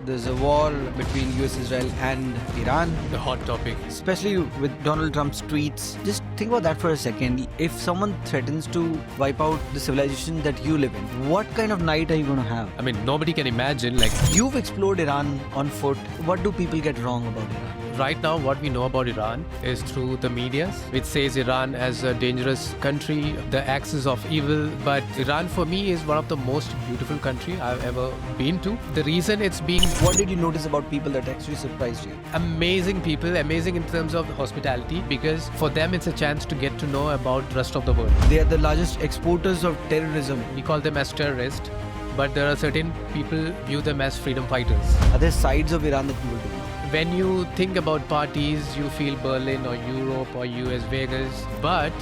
There's a war between US, Israel and Iran. The hot topic. Especially with Donald Trump's tweets. Just think about that for a second. If someone threatens to wipe out the civilization that you live in, what kind of night are you going to have? I mean, nobody can imagine, like, You've explored Iran on foot. What do people get wrong about Iran? right now what we know about Iran is through the media, which says Iran as a dangerous country, the axis of evil. But Iran for me is one of the most beautiful country I've ever been to. The reason it's being What did you notice about people that actually surprised you? amazing people, amazing in terms of hospitality, because for them it's a chance to get to know about the rest of the world. They are the largest exporters of terrorism. We call them as terrorists, but there are certain people view them as freedom fighters. Are there sides of Iran that people do? When you think about parties, you feel Berlin or Europe or US Vegas, but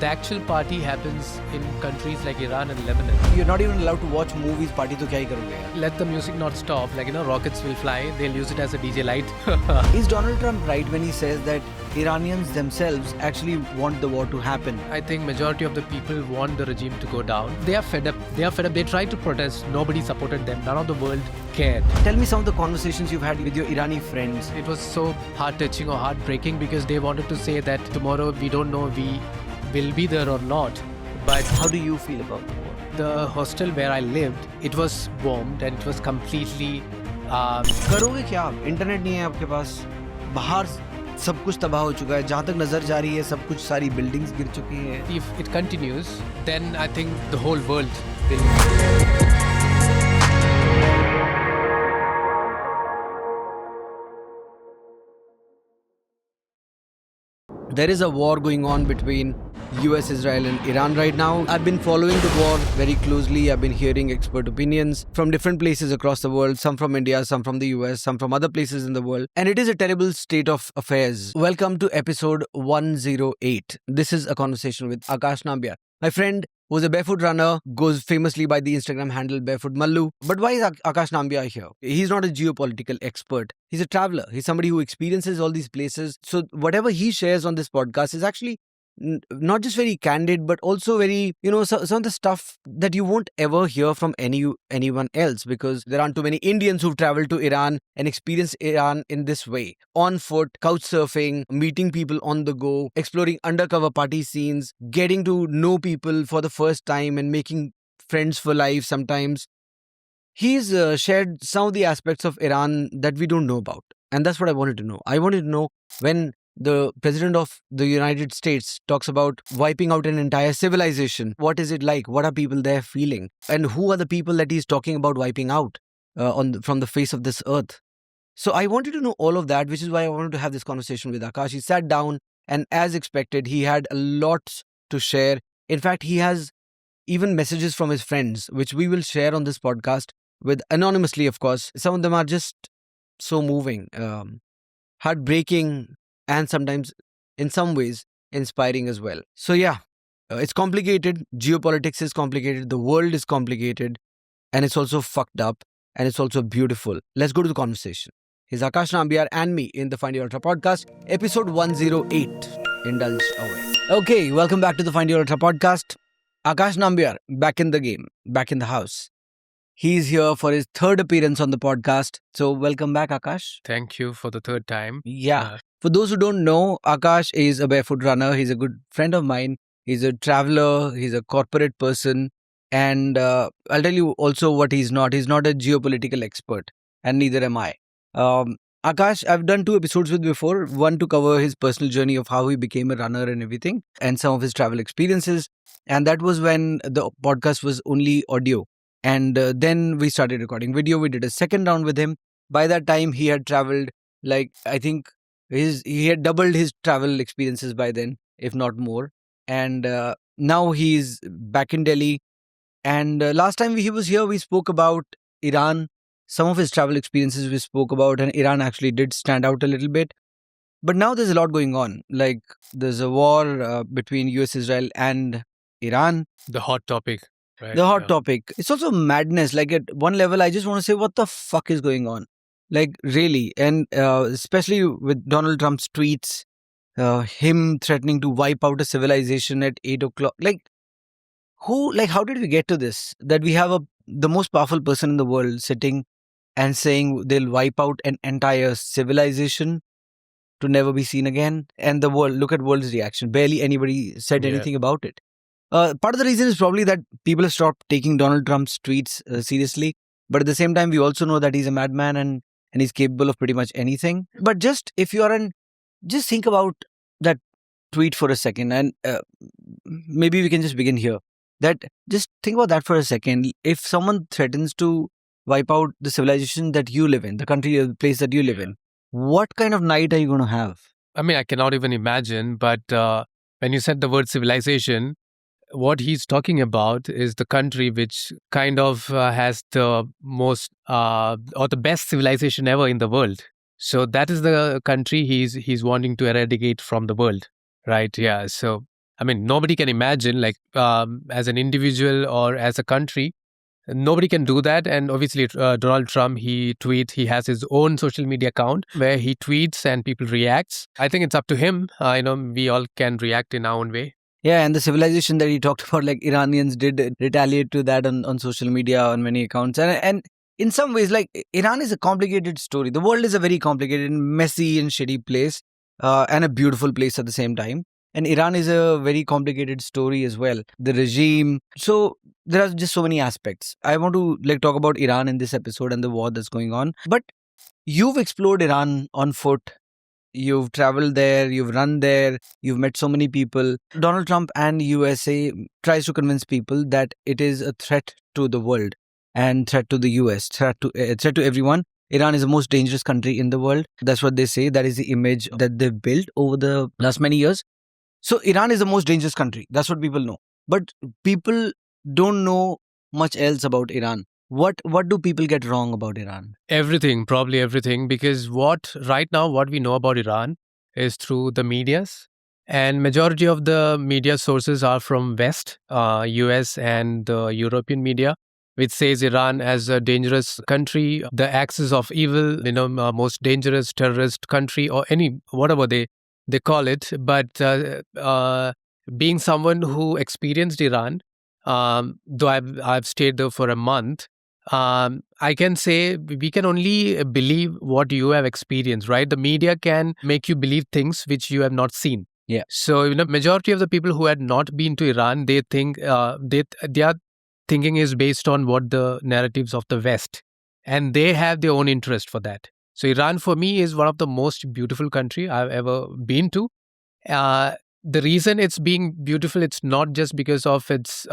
the actual party happens in countries like Iran and Lebanon. You're not even allowed to watch movies. Party to kya hi karoge yaar? Let the music not stop, like, rockets will fly, they'll use it as a DJ light. Is Donald Trump right when he says that Iranians themselves actually want the war to happen? I think majority of the people want the regime to go down. They are fed up. They tried to protest, nobody supported them, none of the world cared. Tell me some of the conversations you've had with your Irani friends. It was so heart-touching or heartbreaking because they wanted to say that tomorrow we don't know we will be there or not. But How do you feel about the war? the hostel where I lived, it was bombed and it was completely करोगे क्या आप? Internet नहीं है आपके पास, बाहर सब कुछ तबाह हो चुका है, जहाँ तक नजर जा रही है सब कुछ, सारी बिल्डिंग्स गिर चुकी हैं. if it continues, then I think the whole world will. There is a war going on between US, Israel and Iran right now. I've been following the war very closely. I've been hearing expert opinions from different places across the world, some from India, some from the US, some from other places in the world. And it is a terrible state of affairs. Welcome to episode 108. This is a conversation with Aakash Nambiar. My friend who's a barefoot runner, goes famously by the Instagram handle Barefoot Mallu. But why is Aakash Nambiar here? He's not a geopolitical expert. He's a traveler. He's somebody who experiences all these places. So whatever he shares on this podcast is actually not just very candid, but also very, some of the stuff that you won't ever hear from anyone else, because there aren't too many Indians who've traveled to Iran and experienced Iran in this way. On foot, couch surfing, meeting people on the go, exploring undercover party scenes, getting to know people for the first time and making friends for life sometimes. He's shared some of the aspects of Iran that we don't know about. And that's what I wanted to know. I wanted to know when the president of the United States talks about wiping out an entire civilization. What is it like? What are people there feeling? And who are the people that he's talking about wiping out from the face of this earth? So I wanted to know all of that, which is why I wanted to have this conversation with Aakash. He sat down and, as expected, he had a lot to share. In fact, he has even messages from his friends, which we will share on this podcast with anonymously, of course. Some of them are just so moving, heartbreaking, and sometimes, in some ways, inspiring as well. So yeah, it's complicated. Geopolitics is complicated. The world is complicated. And it's also fucked up. And it's also beautiful. Let's go to the conversation. Here's Aakash Nambiar and me in the Find Your Ultra podcast, episode 108. Indulge away. Okay, welcome back to the Find Your Ultra podcast. Aakash Nambiar, back in the game, back in the house. He's here for his third appearance on the podcast. So welcome back, Aakash. Thank you for the third time. Yeah. For those who don't know, Aakash is a barefoot runner. He's a good friend of mine. He's a traveler. He's a corporate person. And I'll tell you also what he's not. He's not a geopolitical expert. And neither am I. Aakash, I've done 2 episodes with before. One to cover his personal journey of how he became a runner and everything. And some of his travel experiences. And that was when the podcast was only audio. And then we started recording video. We did a second round with him. By that time, he had traveled, I think he had doubled his travel experiences by then, if not more. And now he's back in Delhi. And last time he was here, we spoke about Iran. Some of his travel experiences we spoke about, and Iran actually did stand out a little bit. But now there's a lot going on. Like, there's a war between US, Israel and Iran. The hot topic. Right? The hot topic. It's also madness. Like, at one level, I just want to say, what the fuck is going on? Like, really. And especially with Donald Trump's tweets, him threatening to wipe out a civilization at 8 o'clock. How did we get to this? That we have the most powerful person in the world sitting and saying they'll wipe out an entire civilization to never be seen again. And the world, look at world's reaction. Barely anybody said Yeah. anything about it. Part of the reason is probably that people have stopped taking Donald Trump's tweets seriously. But at the same time, we also know that he's a madman and he's capable of pretty much anything. But just if you are an, just think about that tweet for a second, and maybe we can just begin here. That just think about that for a second. If someone threatens to wipe out the civilization that you live in, the country or the place that you live in, what kind of night are you going to have? I mean, I cannot even imagine, but when you said the word civilization, what he's talking about is the country which kind of has the most or the best civilization ever in the world. So that is the country he's wanting to eradicate from the world, right? Yeah. So I mean, nobody can imagine, like, as an individual or as a country, nobody can do that. And obviously, Donald Trump, he has his own social media account where he tweets and people reacts. I think it's up to him. We all can react in our own way. Yeah, and the civilization that he talked about, like Iranians did retaliate to that on social media on many accounts. And in some ways, like Iran is a complicated story. The world is a very complicated, messy, and shitty place, and a beautiful place at the same time. And Iran is a very complicated story as well. The regime. So there are just so many aspects. I want to like talk about Iran in this episode and the war that's going on. But you've explored Iran on foot. You've traveled there, you've run there, you've met so many people. Donald Trump and USA tries to convince people that it is a threat to the world and threat to the US, threat to everyone. Iran is the most dangerous country in the world. That's what they say. That is the image that they've built over the last many years. So Iran is the most dangerous country. That's what people know. But people don't know much else about Iran. What do people get wrong about Iran? Everything, probably everything, because right now what we know about Iran is through the medias, and majority of the media sources are from West, US and the European media, which says Iran as a dangerous country, the axis of evil, most dangerous terrorist country, or any whatever they call it. But being someone who experienced Iran, though I've stayed there for a month, I can say we can only believe what you have experienced, right? The media can make you believe things which you have not seen. Yeah. So, majority of the people who had not been to Iran, they think their thinking is based on what the narratives of the West, and they have their own interest for that. So, Iran for me is one of the most beautiful country I've ever been to. The reason it's being beautiful, it's not just because of its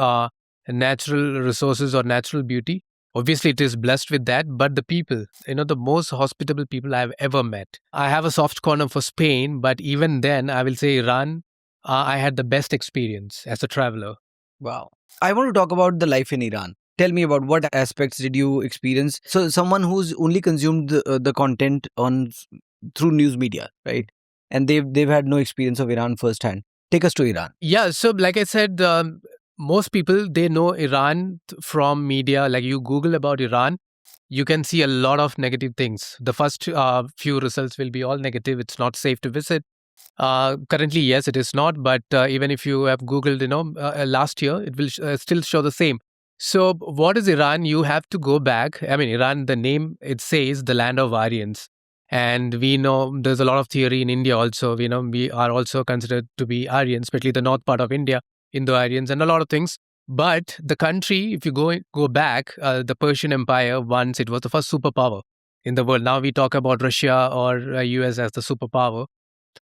natural resources or natural beauty. Obviously, it is blessed with that, but the people, the most hospitable people I've ever met. I have a soft corner for Spain, but even then, I will say Iran, I had the best experience as a traveler. Wow. I want to talk about the life in Iran. Tell me about what aspects did you experience? So, someone who's only consumed the content through news media, right? And they've had no experience of Iran firsthand. Take us to Iran. Yeah, so like I said, most people, they know Iran from media. Like you Google about Iran, you can see a lot of negative things. The first few results will be all negative. It's not safe to visit. Currently, yes, it is not. But even if you have Googled, last year, it will still show the same. So what is Iran? You have to go back. I mean, Iran, the name, it says the land of Aryans. And we know there's a lot of theory in India also. We are also considered to be Aryan, especially the north part of India, Indo-Aryans, and a lot of things. But the country, if you go back, the Persian Empire, once it was the first superpower in the world. Now we talk about Russia or US as the superpower.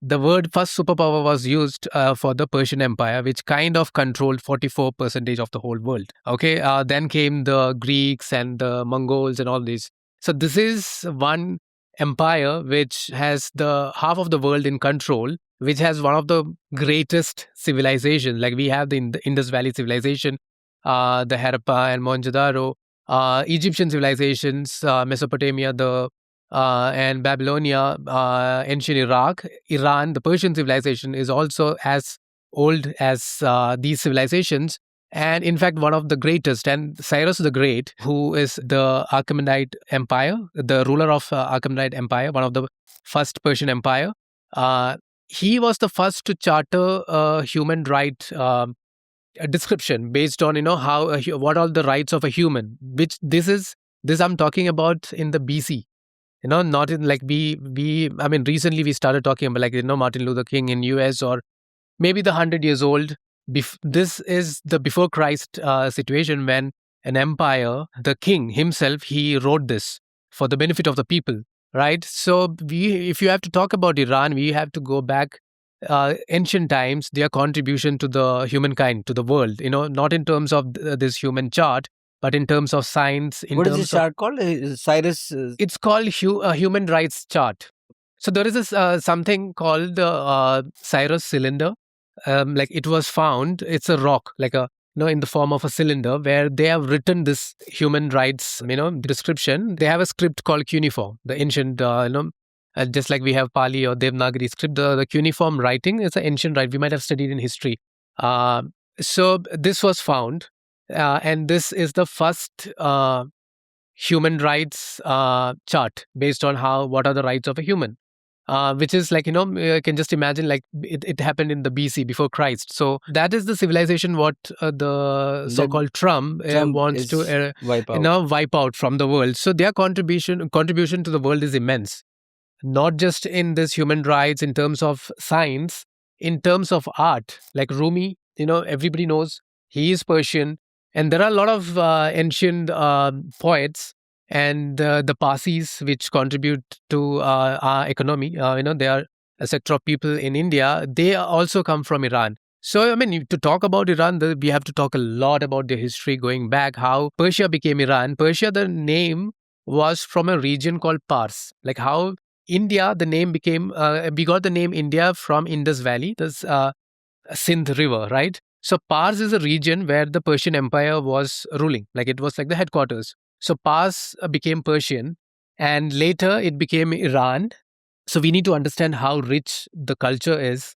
The word first superpower was used for the Persian Empire, which kind of controlled 44% of the whole world. Okay, then came the Greeks and the Mongols and all these. So this is one empire which has the half of the world in control, which has one of the greatest civilizations. Like we have the Indus Valley civilization, the Harappa and Mohenjo-daro, Egyptian civilizations, Mesopotamia, and Babylonia, ancient Iraq, Iran, the Persian civilization is also as old as these civilizations. And in fact, one of the greatest, and Cyrus the Great, who is the Achaemenid Empire, the ruler of Achaemenid Empire, one of the first Persian Empire, he was the first to charter a human right a description based on how what are the rights of a human, which this is This I'm talking about in the BC. Not in like I mean, recently we started talking about like Martin Luther King in US, or maybe the 100 years old. This is the before Christ situation, when an empire, the king himself, he wrote this for the benefit of the people, right? So if you have to talk about Iran, we have to go back ancient times, their contribution to the humankind, to the world. Not in terms of this human chart, but in terms of science. What is this chart called? Cyrus? It's called human rights chart. So there is this something called the Cyrus cylinder. Like it was found, it's a rock, like in the form of a cylinder, where they have written this human rights, description. They have a script called cuneiform, the ancient, just like we have Pali or Devanagari script. The cuneiform writing is an ancient writing. We might have studied in history. So this was found, and this is the first human rights chart based on what are the rights of a human. Which is like, you can just imagine, like it happened in the BC, before Christ. So that is the civilization what the so-called Trump wants to wipe out from the world. So their contribution to the world is immense, not just in this human rights, in terms of science, in terms of art. Like Rumi, everybody knows he is Persian, and there are a lot of ancient poets and the Parsis, which contribute to our economy. They are a sector of people in India. They also come from Iran. So, I mean, to talk about Iran, we have to talk a lot about the history going back, how Persia became Iran. Persia, the name was from a region called Pars. Like how India, the name became, we got the name India from Indus Valley, this Sindh River, right? So Pars is a region where the Persian Empire was ruling. Like it was like the headquarters. So Pars became Persian, and later it became Iran. So we need to understand how rich the culture is.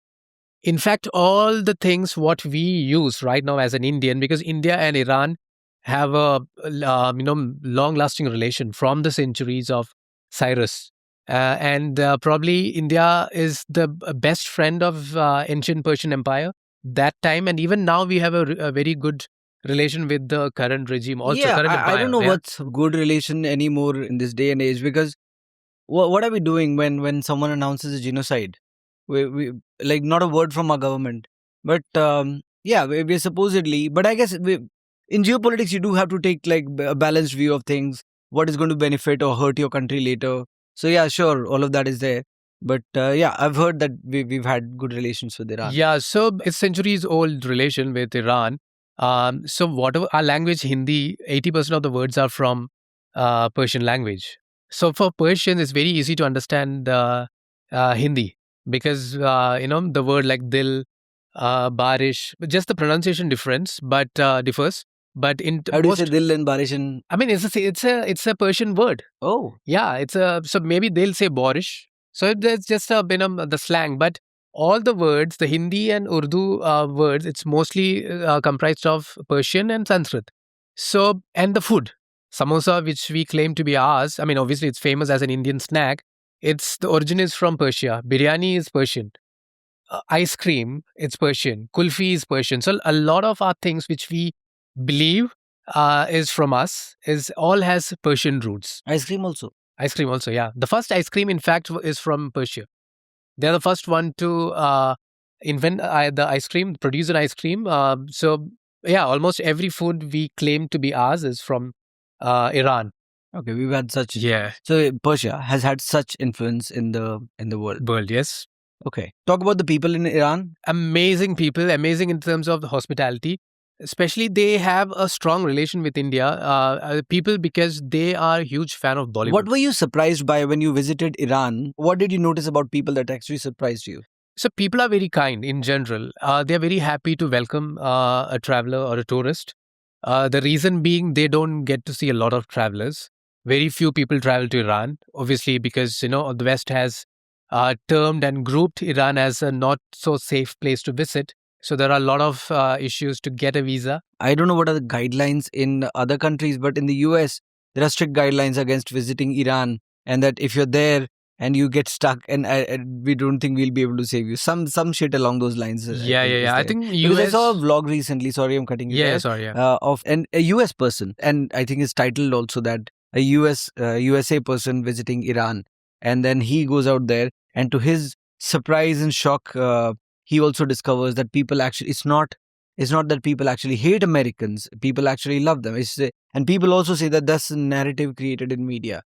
In fact, all the things what we use right now as an Indian, because India and Iran have a long-lasting relation from the centuries of Cyrus, and probably India is the best friend of ancient Persian Empire that time, and even now we have a very good relation with the current regime. Also, current empire. I don't know what's good relation anymore in this day and age, because what are we doing when someone announces a genocide? We like not a word from our government, but we're supposedly. But I guess in geopolitics you do have to take like a balanced view of things. What is going to benefit or hurt your country later? So yeah, sure, all of that is there. But I've heard that we've had good relations with Iran. Yeah, so it's centuries old relation with Iran. So whatever our language, Hindi, 80% of the words are from Persian language. So for Persians, it's very easy to understand Hindi, because the word like dil, barish, just the pronunciation difference, but differs. But in how do you say dil and barish? I mean, it's a Persian word. Oh, yeah, it's a so maybe they'll say borish. So there's just a the slang, but all the words, the Hindi and Urdu words, it's mostly comprised of Persian and Sanskrit. So, and the food, samosa, which we claim to be ours. I mean, obviously, it's famous as an Indian snack. The origin is from Persia. Biryani is Persian. Ice cream, it's Persian. Kulfi is Persian. So, a lot of our things which we believe is from us all has Persian roots. Ice cream also, yeah. The first ice cream, in fact, is from Persia. They're the first one to invent the ice cream, produce an ice cream. So, yeah, almost every food we claim to be ours is from Iran. Okay, we've had such. Yeah. So Persia has had such influence in the world. Yes. Okay. Talk about the people in Iran. Amazing people, amazing in terms of the hospitality. Especially, they have a strong relation with India, people, because they are a huge fan of Bollywood. What were you surprised by when you visited Iran? What did you notice about people that actually surprised you? So people are very kind in general. They are very happy to welcome a traveler or a tourist. The reason being, they don't get to see a lot of travelers. Very few people travel to Iran, obviously, because the West has termed and grouped Iran as a not so safe place to visit. So there are a lot of issues to get a visa. I don't know what are the guidelines in other countries, but in the US, there are strict guidelines against visiting Iran, and that if you're there and you get stuck, and we don't think we'll be able to save you. Some shit along those lines. I think because I saw a vlog recently. Sorry, I'm cutting you. Yeah, sorry. Yeah. Of a US person, and I think it's titled also that a USA person visiting Iran, and then he goes out there, and to his surprise and shock, he also discovers that people actually it's not that people actually hate Americans. People actually love them. And people also say that that's a narrative created in media.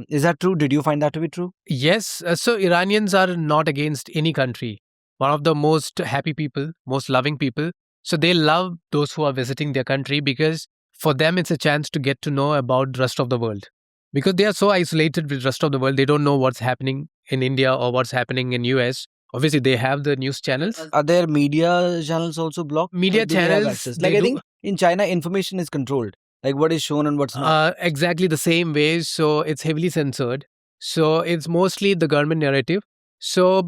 Is that true? Did you find that to be true? Yes, so Iranians are not against any country. One of the most happy people, most loving people. So they love those who are visiting their country because for them it's a chance to get to know about the rest of the world. Because they are so isolated with the rest of the world, they don't know what's happening in India or what's happening in US. Obviously, they have the news channels. Are there media channels also blocked? Media Or do they have channels, access? they Like I do think in China, information is controlled. Like what is shown and what's not. exactly the same way. So it's heavily censored. So it's mostly the government narrative. So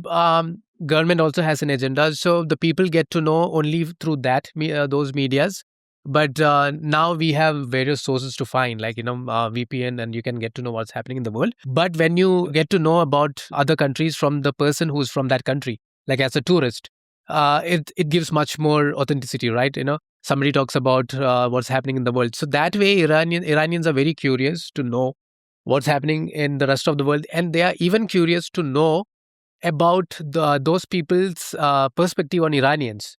government also has an agenda. So the people get to know only through those medias. But now we have various sources to find, like VPN, and you can get to know what's happening in the world. But when you get to know about other countries from the person who's from that country, like as a tourist, it gives much more authenticity, right? Somebody talks about what's happening in the world. So that way, Iranians are very curious to know what's happening in the rest of the world, and they are even curious to know about those people's perspective on Iranians,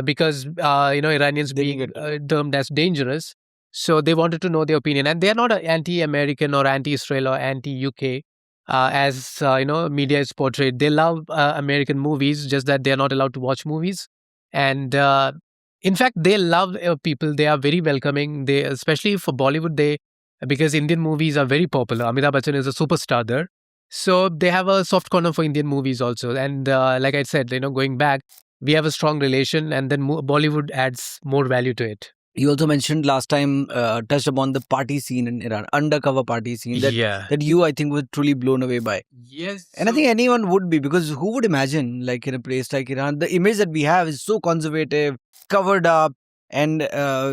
because Iranians They being get to termed as dangerous. So they wanted to know their opinion, and they are not anti-American or anti-Israel or anti-UK. As media is portrayed, they love American movies, just that they are not allowed to watch movies. And in fact, they love people. They are very welcoming. They, especially for Bollywood, they because Indian movies are very popular. Amitabh Bachchan is a superstar there, so they have a soft corner for Indian movies also. And like I said, going back, we have a strong relation, and then Bollywood adds more value to it. You also mentioned last time, touched upon the party scene in Iran, undercover party scene Yeah. that you, I think, were truly blown away by. Yes. And I think anyone would be, because who would imagine, like in a place like Iran, the image that we have is so conservative, covered up, and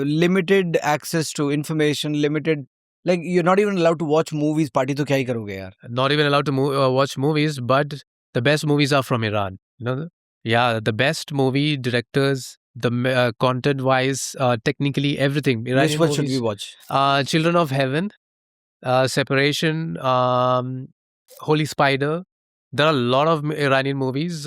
limited access to information, limited. Like you're not even allowed to watch movies. Party to kya hi karoge yaar? Not even allowed to watch movies, but the best movies are from Iran. Yeah, the best movie directors, the content wise, technically everything. Which Iranian one should we movies, watch? Children of Heaven, Separation, Holy Spider. There are a lot of Iranian movies.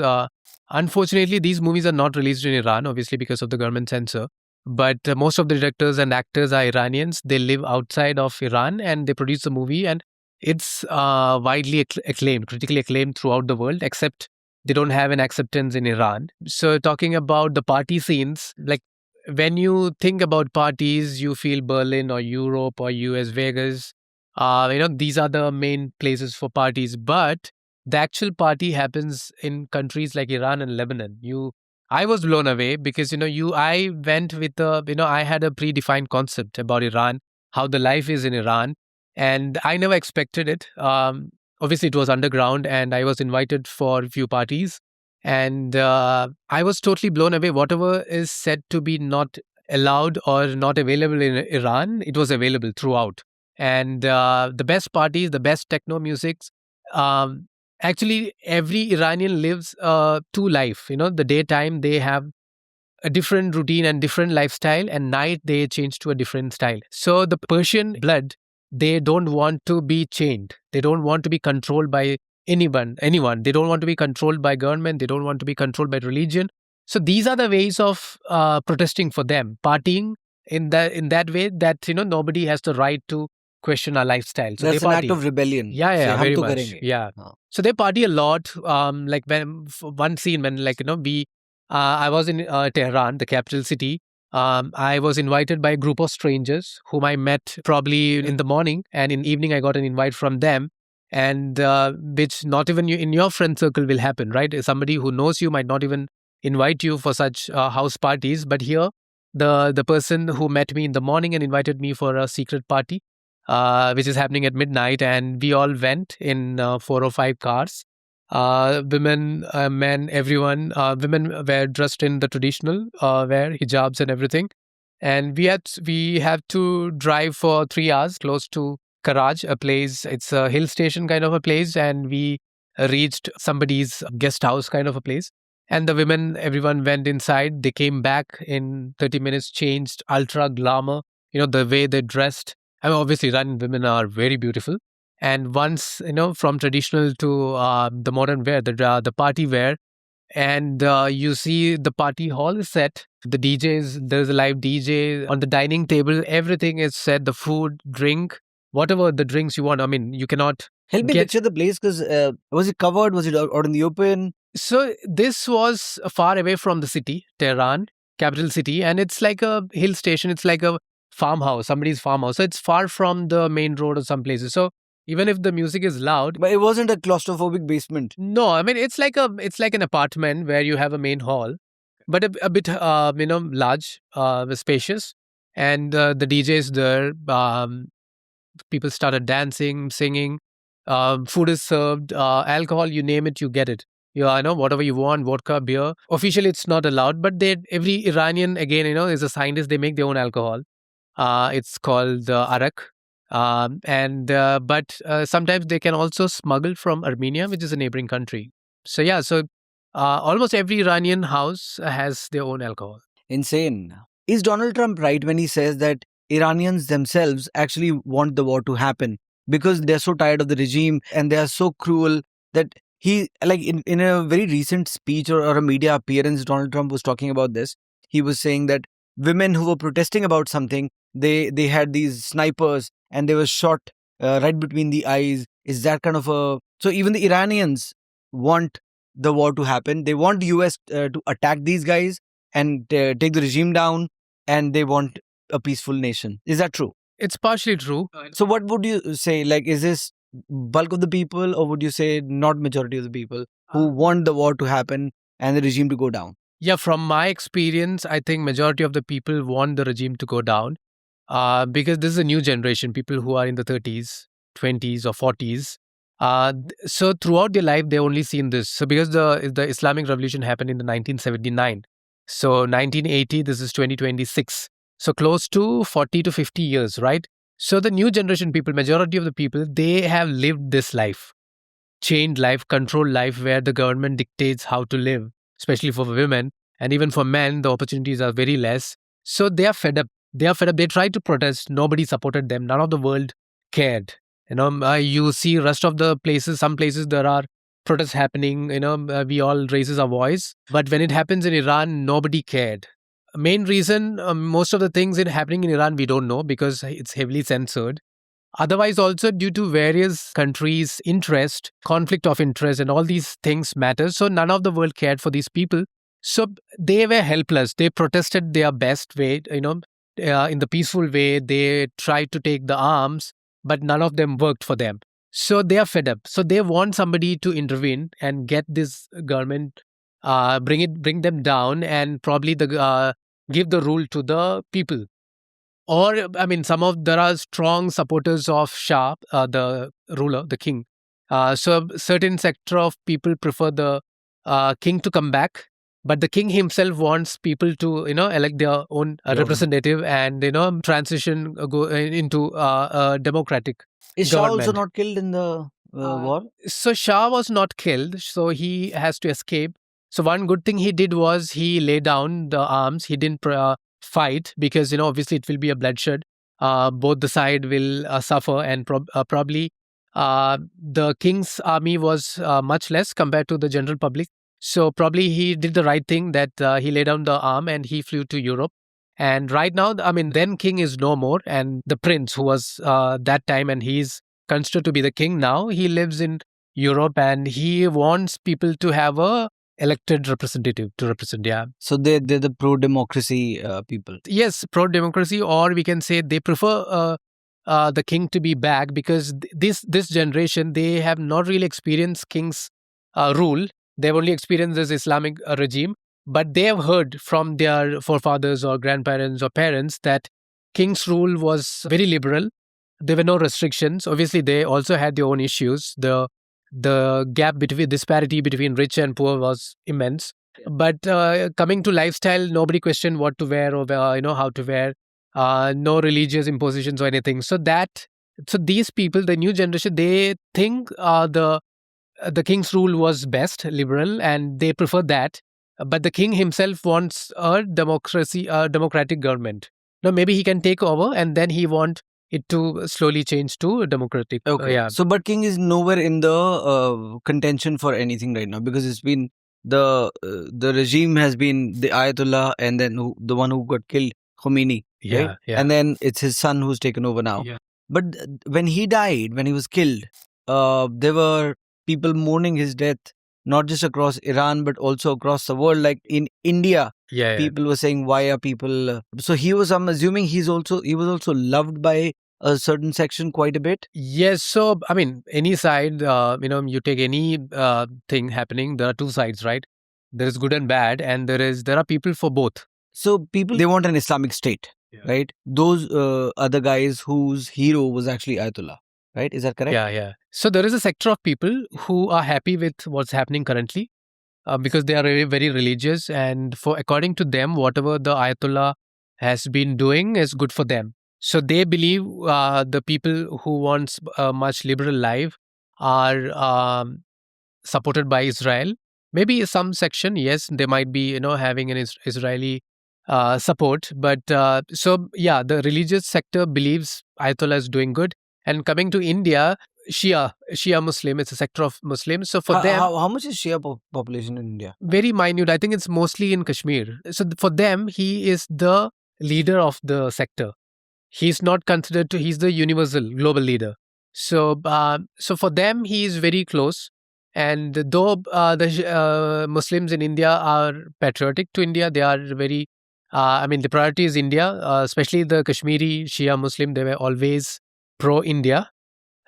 Unfortunately, these movies are not released in Iran, obviously because of the government censor. But most of the directors and actors are Iranians. They live outside of Iran and they produce the movie, and it's widely acclaimed, critically acclaimed throughout the world, except they don't have an acceptance in Iran. So, talking about the party scenes, like when you think about parties, you feel Berlin or Europe or US, Vegas. These are the main places for parties, but the actual party happens in countries like Iran and Lebanon. I was blown away because I went with I had a predefined concept about Iran, how the life is in Iran, and I never expected it. Obviously, it was underground, and I was invited for a few parties, and I was totally blown away. Whatever is said to be not allowed or not available in Iran, it was available throughout. And the best parties, the best techno musics. Um, Actually, every Iranian lives two life. The daytime they have a different routine and different lifestyle, and night they change to a different style. So the Persian blood, they don't want to be chained. They don't want to be controlled by anyone. They don't want to be controlled by government. They don't want to be controlled by religion. So these are the ways of protesting for them, partying in that way that nobody has the right to question our lifestyle. So That's they an party. act of rebellion. Yeah, Say, yeah, "Hum very to much. karenge." Yeah. Huh. So they party a lot. Like when one scene when I was in Tehran, the capital city. I was invited by a group of strangers whom I met probably in the morning, and in evening I got an invite from them, and which not even you in your friend circle will happen, right? Somebody who knows you might not even invite you for such house parties, but here the person who met me in the morning and invited me for a secret party, which is happening at midnight, and we all went in 4 or 5 cars. Women, men, everyone. Women were dressed in the traditional wear, hijabs and everything, and we had to drive for 3 hours close to Karaj, a place. It's a hill station kind of a place, and we reached somebody's guest house kind of a place. And the women, everyone went inside. They came back in 30 minutes, changed, ultra glamour. The way they dressed, I mean, obviously, Iranian women are very beautiful. And once, from traditional to the modern wear, the party wear, and you see the party hall is set. The DJs, there's a live DJ on the dining table. Everything is set. The food, drink, whatever the drinks you want. I mean, you cannot Help me get. picture the place, because was it covered? Was it out in the open? So this was far away from the city, Tehran, capital city, and it's like a hill station. It's like a farmhouse, somebody's farmhouse. So it's far from the main road or some places. So even if the music is loud, But it wasn't a claustrophobic basement. no, I mean it's like an apartment where you have a main hall, but a bit large, spacious, and the DJs there. People started dancing, singing. Food is served. Alcohol, you name it, you get it. I know whatever you want, vodka, beer. Officially, it's not allowed, but every Iranian again, is a scientist. They make their own alcohol. It's called arak. And but sometimes they can also smuggle from Armenia, which is a neighboring country. So yeah, almost every Iranian house has their own alcohol. Insane. Is Donald Trump right when he says that Iranians themselves actually want the war to happen because they're so tired of the regime and they are so cruel that he, like in a very recent speech or a media appearance, Donald Trump was talking about this. He was saying that women who were protesting about something, they had these snipers and they were shot right between the eyes. Is that kind of a... So even the Iranians want the war to happen. They want the US to attack these guys and take the regime down, and they want a peaceful nation. Is that true? It's partially true. So what would you say? Like, is this bulk of the people, or would you say not majority of the people who want the war to happen and the regime to go down? Yeah, from my experience, I think majority of the people want the regime to go down, because this is a new generation, people who are in the 30s, 20s, or 40s. So throughout their life, they only seen this. So because the Islamic Revolution happened in the 1979, so 1980, this is 2026. So close to 40 to 50 years, right? So the new generation people, majority of the people, they have lived this life, chained life, controlled life, where the government dictates how to live, especially for women. And even for men, the opportunities are very less. So they are fed up. They are fed up. They tried to protest. Nobody supported them. None of the world cared. You see rest of the places, some places there are protests happening. We all raises our voice. But when it happens in Iran, nobody cared. Main reason, most of the things that happening in Iran, we don't know because it's heavily censored. Otherwise, also due to various countries' interest, conflict of interest, and all these things matter. So none of the world cared for these people. So they were helpless. They protested their best way, in the peaceful way. They tried to take the arms, but none of them worked for them. So they are fed up. So they want somebody to intervene and get this government, bring them down, and probably give the rule to the people. Or, I mean, there are strong supporters of Shah, the ruler, the king. So certain sector of people prefer the king to come back, but the king himself wants people to, elect their own representative and, transition go into a democratic Is Shah also government. not killed in the war? So Shah was not killed, so he has to escape. So one good thing he did was he laid down the arms. He didn't fight because obviously it will be a bloodshed. Both the side will suffer, and probably the king's army was much less compared to the general public. So probably he did the right thing that he laid down the arm and he flew to Europe. And right now, I mean, then king is no more, and the prince who was that time, and he's considered to be the king now. He lives in Europe, and he wants people to have a elected representative to represent. Yeah. So they're the pro-democracy people. Yes, pro democracy, or we can say they prefer the king to be back, because this generation, they have not really experienced king's rule. They've only experienced this Islamic regime, but they have heard from their forefathers or grandparents or parents that king's rule was very liberal. There were no restrictions. Obviously, they also had their own issues. The gap between disparity between rich and poor was immense. But coming to lifestyle, nobody questioned what to wear or how to wear. No religious impositions or anything. So these people, the new generation, they think the king's rule was best, liberal, and they prefer that. But the king himself wants a democratic government. Now maybe he can take over, and then he want it to slowly change to democratic. Okay. Yeah, So, but King is nowhere in the contention for anything right now because it's been the regime has been the Ayatollah and then the one who got killed, Khomeini, right? yeah. And then it's his son who's taken over now. Yeah. But when he died, when he was killed, there were people mourning his death, not just across Iran but also across the world. Like in India, Yeah. people were saying, "Why are people?" So he was. I'm assuming he was also loved by a certain section quite a bit. Yes. So, I mean, any side, you take any thing happening, there are two sides, right? There is good and bad, and there are people for both. So people they want an Islamic state, right? Those are the guys whose hero was actually Ayatollah, right? Is that correct? Yeah. So there is a sector of people who are happy with what's happening currently because they are very, very religious, and for according to them, whatever the Ayatollah has been doing is good for them. So they believe the people who wants a much liberal life are supported by Israel. Maybe some section, yes, they might be having an Israeli support, but so yeah, the religious sector believes Ayatollah is doing good. And coming to India, Shia Muslim, it's a sector of Muslims. So for them, How much is Shia population in India? very minute. I think it's mostly in Kashmir. So for them, he is the leader of the sector. He's not considered to. He's the universal global leader. So so for them, he is very close. And though the Muslims in India are patriotic to India, they are very. I mean, the priority is India, especially the Kashmiri Shia Muslim. They were always pro India.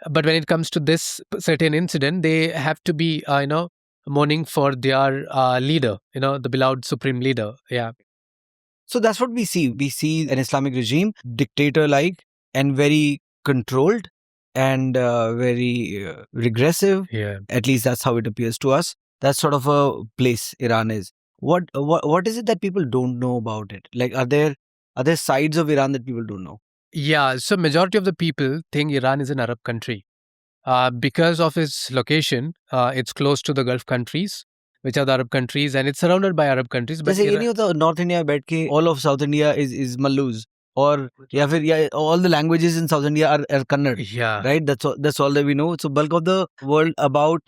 But when it comes to this certain incident, they have to be, mourning for their leader, the beloved supreme leader. Yeah. So that's what we see. We see an Islamic regime, dictator like, and very controlled and very regressive. Yeah. At least that's how it appears to us. That's sort of a place Iran is. What is it that people don't know about it? Like, are there sides of Iran that people don't know? Yeah. So majority of the people think Iran is an Arab country. Because of its location, it's close to the Gulf countries, which are the Arab countries, and it's surrounded by Arab countries. But जैसे ये नहीं होता North India में बैठ के all of South India is Mallus or या फिर या all the languages in South India are Kannada, yeah, right? That's all that we know. So bulk of the world about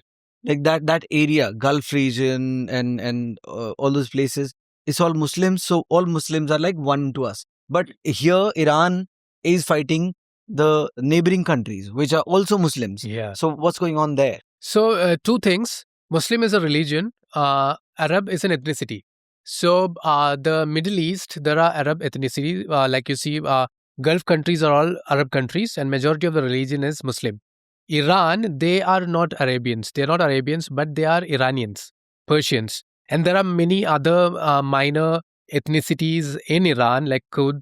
like that area, Gulf region and all those places, it's all Muslims. So all Muslims are like one to us. But here Iran is fighting the neighboring countries, which are also Muslims. yeah. So what's going on there? So two things: Muslim is a religion, Arab is an ethnicity. So the Middle East, there are Arab ethnicity, like you see, Gulf countries are all Arab countries, and majority of the religion is Muslim. Iran, they are not Arabians. They are not Arabians, but they are Iranians, Persians, and there are many other minor ethnicities in Iran, like Kurd,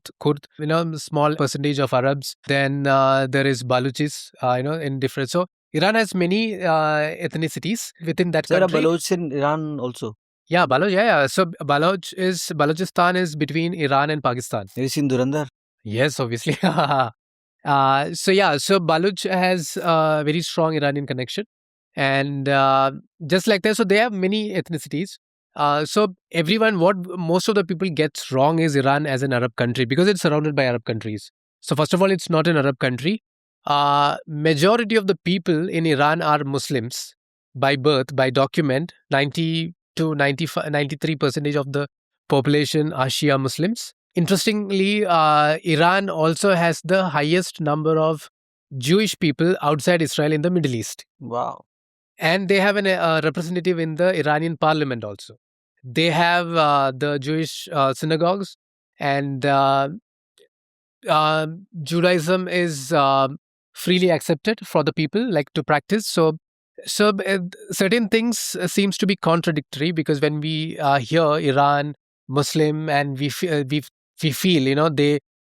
small percentage of Arabs. Then there is Baluchis, in different. So Iran has many ethnicities within that There are country. Balochs in Iran also. Yeah, Baloch. Yeah. So Balochistan is between Iran and Pakistan. Have you seen Durandar? Yes, obviously. So Baloch has a very strong Iranian connection, and just like that, so they have many ethnicities. So everyone, what most of the people gets wrong is Iran as an Arab country because it's surrounded by Arab countries. So first of all, it's not an Arab country. Majority of the people in Iran are Muslims by birth, by document. 90 to 95, 93% of the population are Shia Muslims. Interestingly, Iran also has the highest number of Jewish people outside Israel in the Middle East. Wow. And they have a representative in the Iranian parliament also. They have the Jewish synagogues, and Judaism is freely accepted for the people, like to practice. So certain things seems to be contradictory because when we hear Iran Muslim and we feel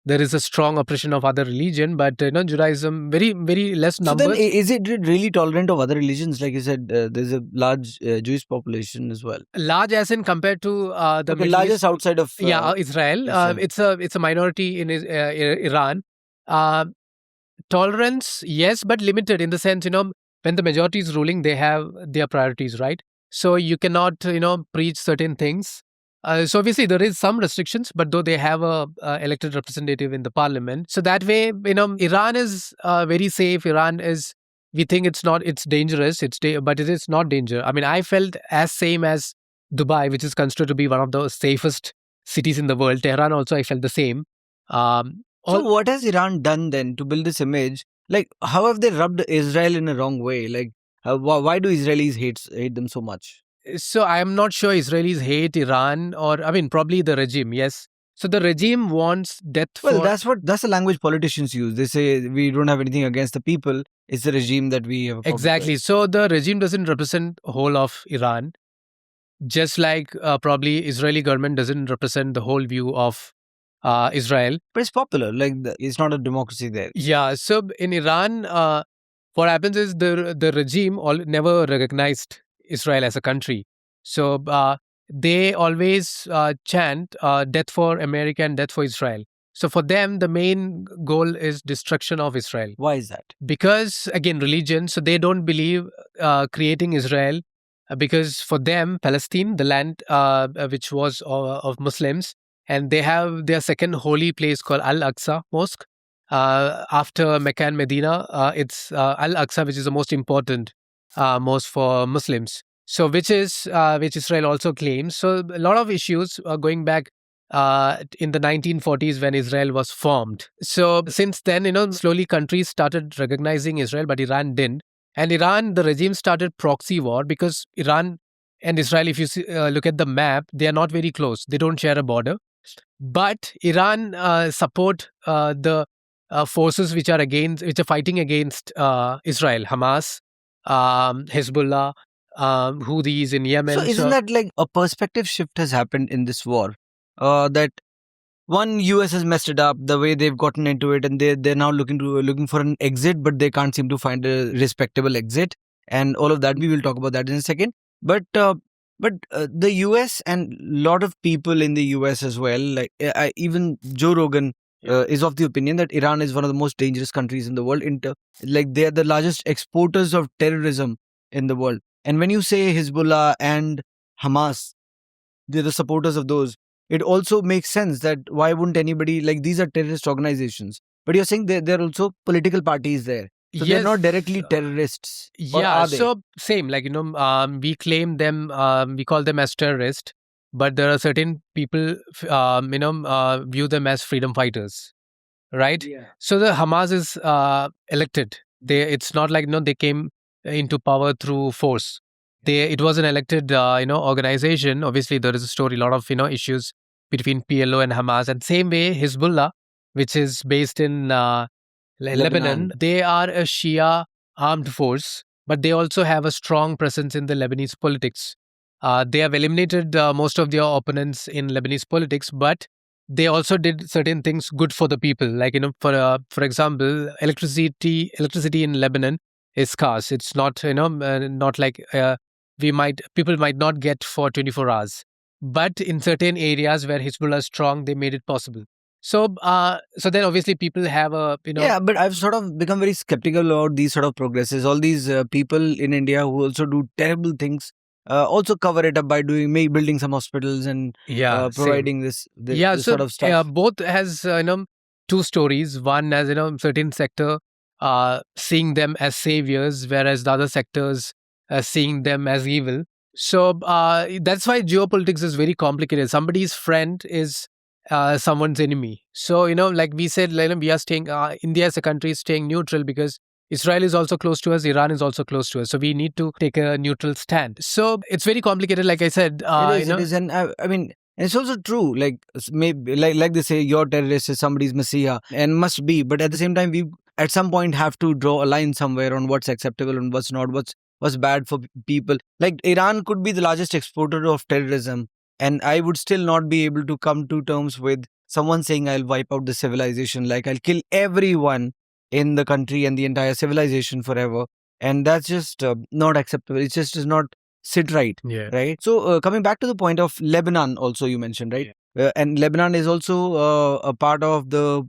there is a strong oppression of other religion, but Judaism very very less So then, numbers. is it really tolerant of other religions? Like you said, there's a large Jewish population as well. Large as in compared to the Okay, Middle largest East. outside of Israel. Israel. It's a minority in Iran. Tolerance, yes, but limited in the sense, when the majority is ruling, they have their priorities, right? So you cannot, preach certain things So obviously there is some restrictions, but though they have a elected representative in the parliament, so that way, Iran is very safe. Iran is, we think it's dangerous, but it is not danger. I mean, I felt as same as Dubai, which is considered to be one of the safest cities in the world. Tehran also, I felt the same. So All what has Iran done then to build this image? Like, how have they rubbed Israel in a wrong way? Like, why do Israelis hate them so much? So I am not sure Israelis hate Iran, or I mean probably the regime. Yes. So the regime wants death Well, for that's the language politicians use. They say we don't have anything against the people. It's the regime that we have a problem with. exactly. So the regime doesn't represent whole of Iran, just like probably Israeli government doesn't represent the whole view of Israel. But it's popular. Like, it's not a democracy there. Yeah. So in Iran, what happens is the regime never recognized Israel as a country. So they always chant death for America and death for Israel. So for them, the main goal is destruction of Israel. Why is that? Because again, religion. So they don't believe creating Israel, because for them, Palestine, the land which was of Muslims, and they have their second holy place called Al Aqsa Mosque. After Mecca and Medina, it's Al Aqsa, which is the most important mosque for Muslims. So, which Israel also claims. So, a lot of issues going back in the 1940s when Israel was formed. So, since then, slowly countries started recognizing Israel, but Iran didn't. And Iran, the regime started proxy war, because Iran and Israel, if you look at the map, they are not very close. They don't share a border. But Iran support the forces which are fighting against Israel, Hamas, Hezbollah, Houthis in Yemen. So isn't that like a perspective shift has happened in this war? That one, US has messed it up the way they've gotten into it, and they're now looking for an exit, but they can't seem to find a respectable exit, and all of that. We will talk about that in a second. But the US and lot of people in the US as well, like even Joe Rogan. Is of the opinion that Iran is one of the most dangerous countries in the world. Like, they are the largest exporters of terrorism in the world. And when you say Hezbollah and Hamas, they're the supporters of those, it also makes sense that why wouldn't anybody, like, these are terrorist organizations. But you're saying they're also political parties there. So they're not directly terrorists. Or Yeah, are they? so same, like, we claim them, we call them as terrorists, but there are certain people, view them as freedom fighters, right? Yeah. So the Hamas is elected. It's not like, they came into power through force. It was an elected, organization. Obviously, there is a story, a lot of, issues between PLO and Hamas. And same way, Hezbollah, which is based in Lebanon, they are a Shia armed force, but they also have a strong presence in the Lebanese politics. They have eliminated most of their opponents in Lebanese politics, but they also did certain things good for the people. Like, for example, electricity in Lebanon is scarce. It's not, not like people might not get for 24 hours. But in certain areas where Hezbollah is strong, they made it possible. So then obviously people have Yeah, but I've sort of become very skeptical about these sort of progresses. All these people in India who also do terrible things also cover it up by building some hospitals and yeah, same. providing this sort of stuff. Both has two stories. One as certain sector seeing them as saviors, whereas the other sectors seeing them as evil. So that's why geopolitics is very complicated. Somebody's friend is someone's enemy. So like we said, we are staying. India as a country is staying neutral because Israel is also close to us. Iran is also close to us. So we need to take a neutral stand. So it's very complicated. Like I said, It is, and I mean, and it's also true. Like, maybe like they say, your terrorist is somebody's messiah, and must be. But at the same time, we at some point have to draw a line somewhere on what's acceptable and what's not. What's bad for people. Like, Iran could be the largest exporter of terrorism, and I would still not be able to come to terms with someone saying I'll wipe out the civilization. Like, I'll kill everyone in the country and the entire civilization forever. And that's just not acceptable. It just does not sit right. Yeah. Right. So coming back to the point of Lebanon, also you mentioned, right? And Lebanon is also a part of the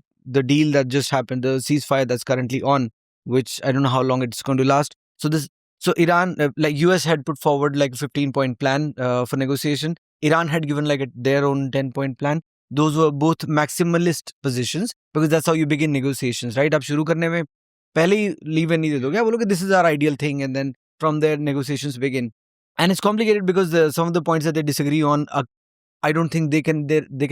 deal that just happened, the ceasefire that's currently on, which I don't know how long it's going to last. So Iran, like US had put forward like a 15-point plan for negotiation. Iran had given like their own 10-point plan. Those were both maximalist positions because that's how you begin negotiations, right? आप शुरू करने में पहले ही leave नहीं दे दोगे, आप बोलोगे this is our ideal thing, and then from there negotiations begin. And it's complicated because some of the points that they disagree on are, I don't think they can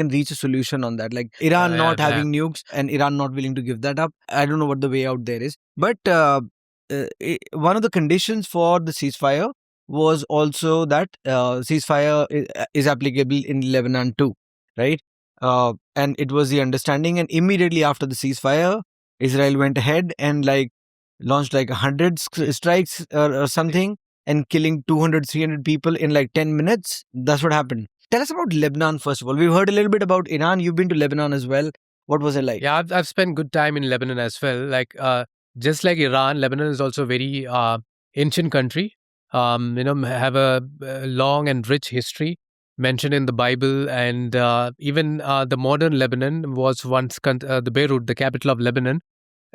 reach a solution on that. Like Iran not having nukes and Iran not willing to give that up. I don't know what the way out there is. But one of the conditions for the ceasefire was also that ceasefire is applicable in Lebanon too, right? And it was the understanding. And immediately after the ceasefire, Israel went ahead and like launched like 100 strikes or something and killing 200, 300 people in like 10 minutes. That's what happened. Tell us about Lebanon, first of all. We've heard a little bit about Iran. You've been to Lebanon as well. What was it like? Yeah, I've spent good time in Lebanon as well. Like, just like Iran, Lebanon is also a very ancient country. Have a long and rich history mentioned in the Bible, and even the modern Lebanon was once the Beirut, the capital of Lebanon,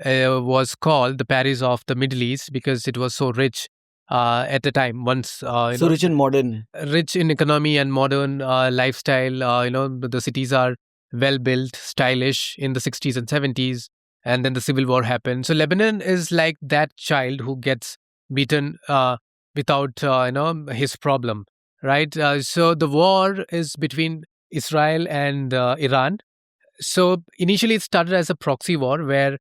was called the Paris of the Middle East because it was so rich at the time. Once Rich and modern, rich in economy and modern lifestyle. The cities are well built, stylish in the 60s and 70s, and then the civil war happened. So Lebanon is like that child who gets beaten without his problem, right? So the war is between Israel and Iran. So initially it started as a proxy war where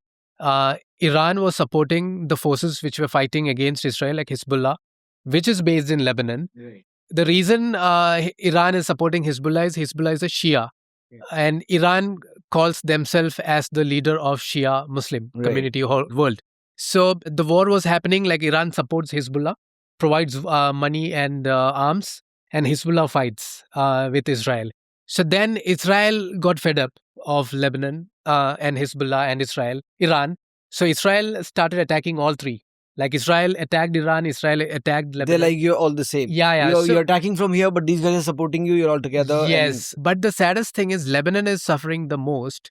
Iran was supporting the forces which were fighting against Israel, like Hezbollah, which is based in Lebanon. Right. The reason Iran is supporting Hezbollah is a Shia. Yeah. And Iran calls themselves as the leader of Shia Muslim community world. So the war was happening, like Iran supports Hezbollah, provides money and arms, and Hezbollah fights with Israel. So then Israel got fed up of Lebanon and Hezbollah and Iran. So Israel started attacking all three. Like Israel attacked Iran, Israel attacked Lebanon. They're like, you're all the same. Yeah. You're attacking from here, but these guys are supporting you. You're all together. Yes, but the saddest thing is Lebanon is suffering the most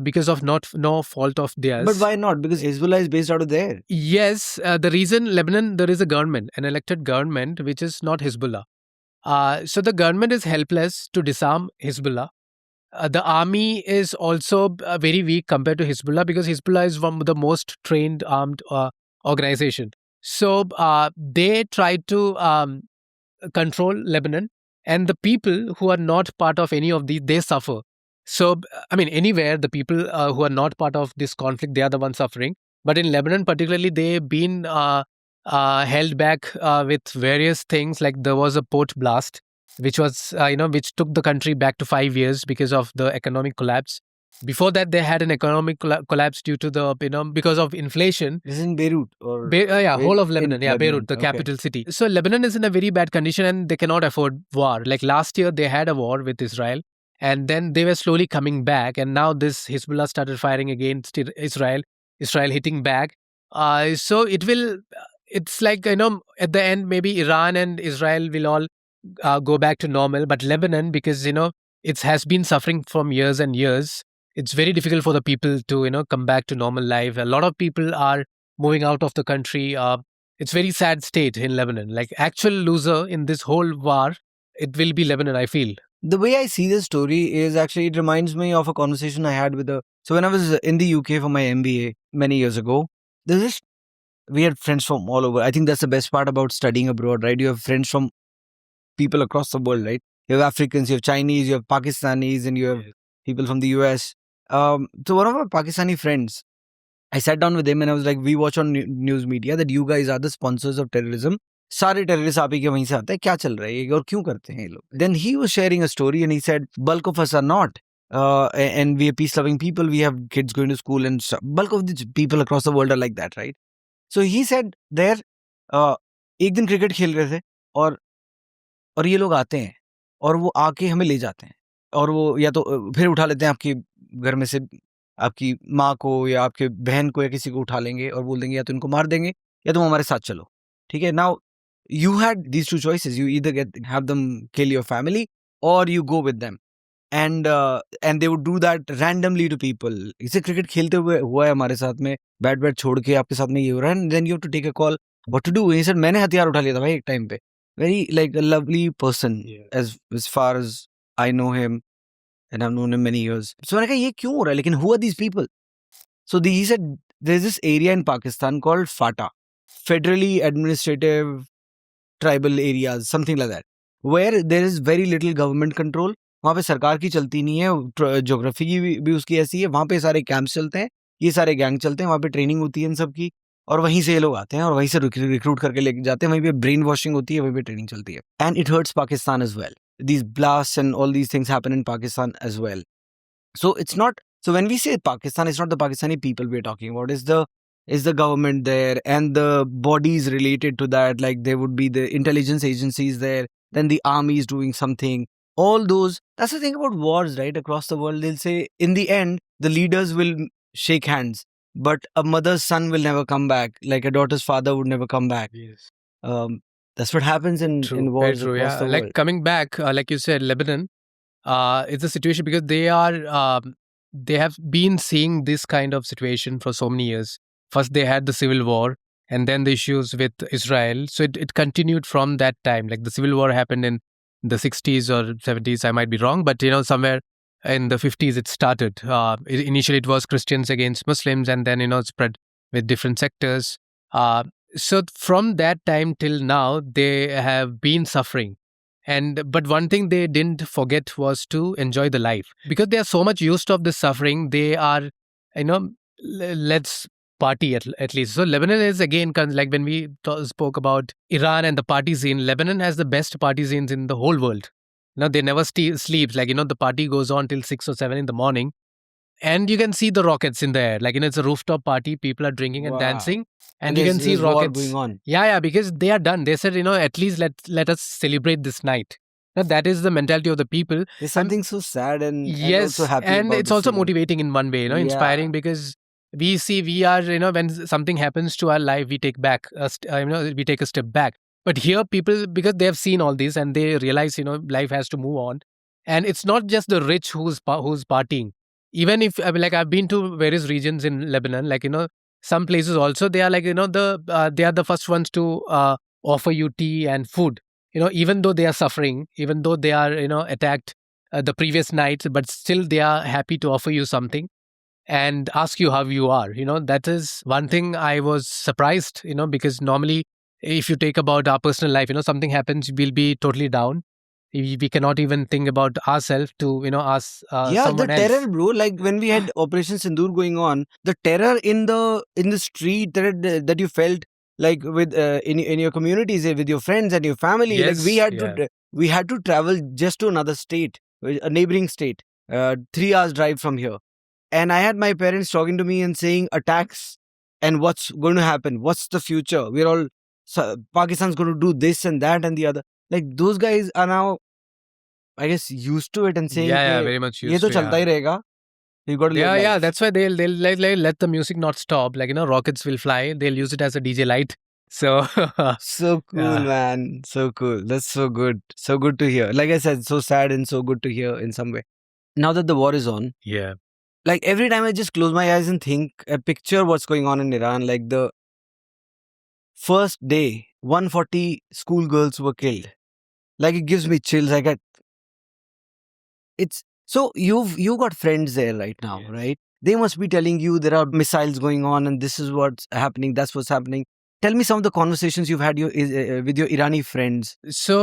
because of no fault of theirs. But why not? Because Hezbollah is based out of there. Yes, the reason Lebanon, there is a government, an elected government, which is not Hezbollah. So the government is helpless to disarm Hezbollah. The army is also very weak compared to Hezbollah because Hezbollah is one of the most trained armed organization. So they try to control Lebanon, and the people who are not part of any of these, they suffer. So, I mean, anywhere, the people who are not part of this conflict, they are the ones suffering. But in Lebanon particularly, they've been held back with various things. Like there was a port blast, which was, which took the country back to 5 years because of the economic collapse. Before that, they had an economic collapse due to the, because of inflation. This is in Beirut? Or whole of Lebanon. Yeah, Beirut, the capital city. So Lebanon is in a very bad condition and they cannot afford war. Like last year, they had a war with Israel and then they were slowly coming back. And now this Hezbollah started firing against Israel hitting back. So it's like, at the end, maybe Iran and Israel will all go back to normal. But Lebanon, because, it has been suffering from years and years, it's very difficult for the people to, come back to normal life. A lot of people are moving out of the country. It's very sad state in Lebanon. Like actual loser in this whole war, it will be Lebanon, I feel. The way I see this story is actually, it reminds me of a conversation I had with so when I was in the UK for my MBA many years ago, we had friends from all over. I think that's the best part about studying abroad, right? You have friends from people across the world, right? You have Africans, you have Chinese, you have Pakistanis, and you have people from the US. So one of our Pakistani friends, I sat down with him and I was like, we watch on news media that you guys are the sponsors of terrorism. सारे terrorists आप ही के वहीं से आते हैं, क्या चल रहा है और क्यों करते हैं ये लोग? Then he was sharing a story and he said, bulk of us are not. And we are peace-loving people. We have kids going to school and bulk of the people across the world are like that, right? So he said there, एक दिन cricket खेल रहे थे और ये लोग आते हैं और वो आके हमें ले जाते हैं और वो या तो फिर उठा लेते हैं आपके घर में से आपकी माँ को या आपके बहन को या किसी को उठा लेंगे और बोल देंगे या तो इनको मार देंगे या तुम हमारे साथ चलो, ठीक है? Now you had these two choices. You either have them kill your family or you go with them. And they would do that randomly to people. इसे क्रिकेट खेलते हुए हुआ है हमारे साथ में, बैट छोड़ के आपके साथ में ये हो रहा है, and then you have to take a call what to do. He said मैंने हथियार उठा लिया था भाई एक टाइम पे, very like a lovely person. As far as I know him, and I've known him many years. So मैंने कहा ये क्यों हो रहा है? लेकिन who are these people? So he said there's this area in Pakistan called FATA, Federally Administrative Tribal Areas, something like that, where there is very little government control. वहाँ पे सरकार की चलती नहीं है, ज्योग्राफी की भी उसकी ऐसी है. वहाँ पे सारे कैंप्स चलते हैं, ये सारे गैंग चलते हैं, वहाँ पे ट्रेनिंग होती है इन सब की, और वहीं से ये लोग आते हैं और वहीं से रिक्रूट करके लेके जाते हैं. वहीं पे ब्रेन वॉशिंग होती है, वहीं पे ट्रेनिंग चलती है. And it hurts Pakistan as well. These blasts and all these things happen in Pakistan as well. So it's not. So when we say Pakistan, it's not the Pakistani people we're talking about. It's the government there and the bodies related to that. Like there would be the intelligence agencies there, then the army is doing something. All those. That's the thing about wars, right? Across the world, they'll say in the end the leaders will shake hands, but a mother's son will never come back. Like a daughter's father would never come back. Yes. That's what happens in Very wars true. across Yeah. the Like world. coming back, like you said, Lebanon, it's a situation because they have been seeing this kind of situation for so many years. First, they had the civil war, and then the issues with Israel. So it continued from that time. Like the civil war happened in the 60s or 70s. I might be wrong, but somewhere in the 50s it started. Initially, it was Christians against Muslims, and then it spread with different sectors. So from that time till now, they have been suffering. But one thing they didn't forget was to enjoy the life because they are so much used of this suffering. They are, let's party at least. So Lebanon is again like when we spoke about Iran and the party scene. Lebanon has the best party scenes in the whole world. They never sleeps. Like the party goes on till 6 or 7 in the morning, and you can see the rockets in the air. Like it's a rooftop party. People are drinking and Wow. dancing, and you there's- can see there's war rockets going on. Yeah, because they are done. They said, at least let us celebrate this night. Now, that is the mentality of the people. There's something so sad and Yes, also happy and about it's the also same. motivating in one way, Yeah. inspiring because we are, when something happens to our life, we take back, we take a step back. But here, people, because they have seen all this and they realize, life has to move on. And it's not just the rich who's partying. Even if, like, I've been to various regions in Lebanon, like, some places also, they are like, they are the first ones to offer you tea and food. Even though they are suffering, even though they are, attacked the previous night, but still they are happy to offer you something and ask you how you are. That is one thing I was surprised, because normally if you take about our personal life, something happens, we'll be totally down. We cannot even think about ourselves to, ask Yeah, the someone else. terror, bro. Like when we had Operation Sindoor going on, the terror in the street that you felt, like with in your communities, with your friends and your family. Yes, like yeah. we had to travel just to another state, a neighboring state, 3 hours drive from here. And I had my parents talking to me and saying attacks and what's going to happen, what's the future. We're all Pakistan's going to do this and that and the other. Like those guys are now, I guess, used to it and saying, Yeah, "Ye- very much ye used to to, chalta yeah. hi rahega. You got to live Yeah, life." that's why they'll let the music not stop. Like, rockets will fly. They'll use it as a DJ light. So, So cool, Yeah. man. So cool. That's so good. So good to hear. Like I said, so sad and so good to hear in some way. Now that the war is on, yeah. like every time I just close my eyes and think, picture what's going on in Iran. Like the first day, 140 schoolgirls were killed. Like it gives me chills. I get it's so you got friends there right now, Yes. right? They must be telling you there are missiles going on and this is what's happening. That's what's happening. Tell me some of the conversations you've had with your Irani friends. So,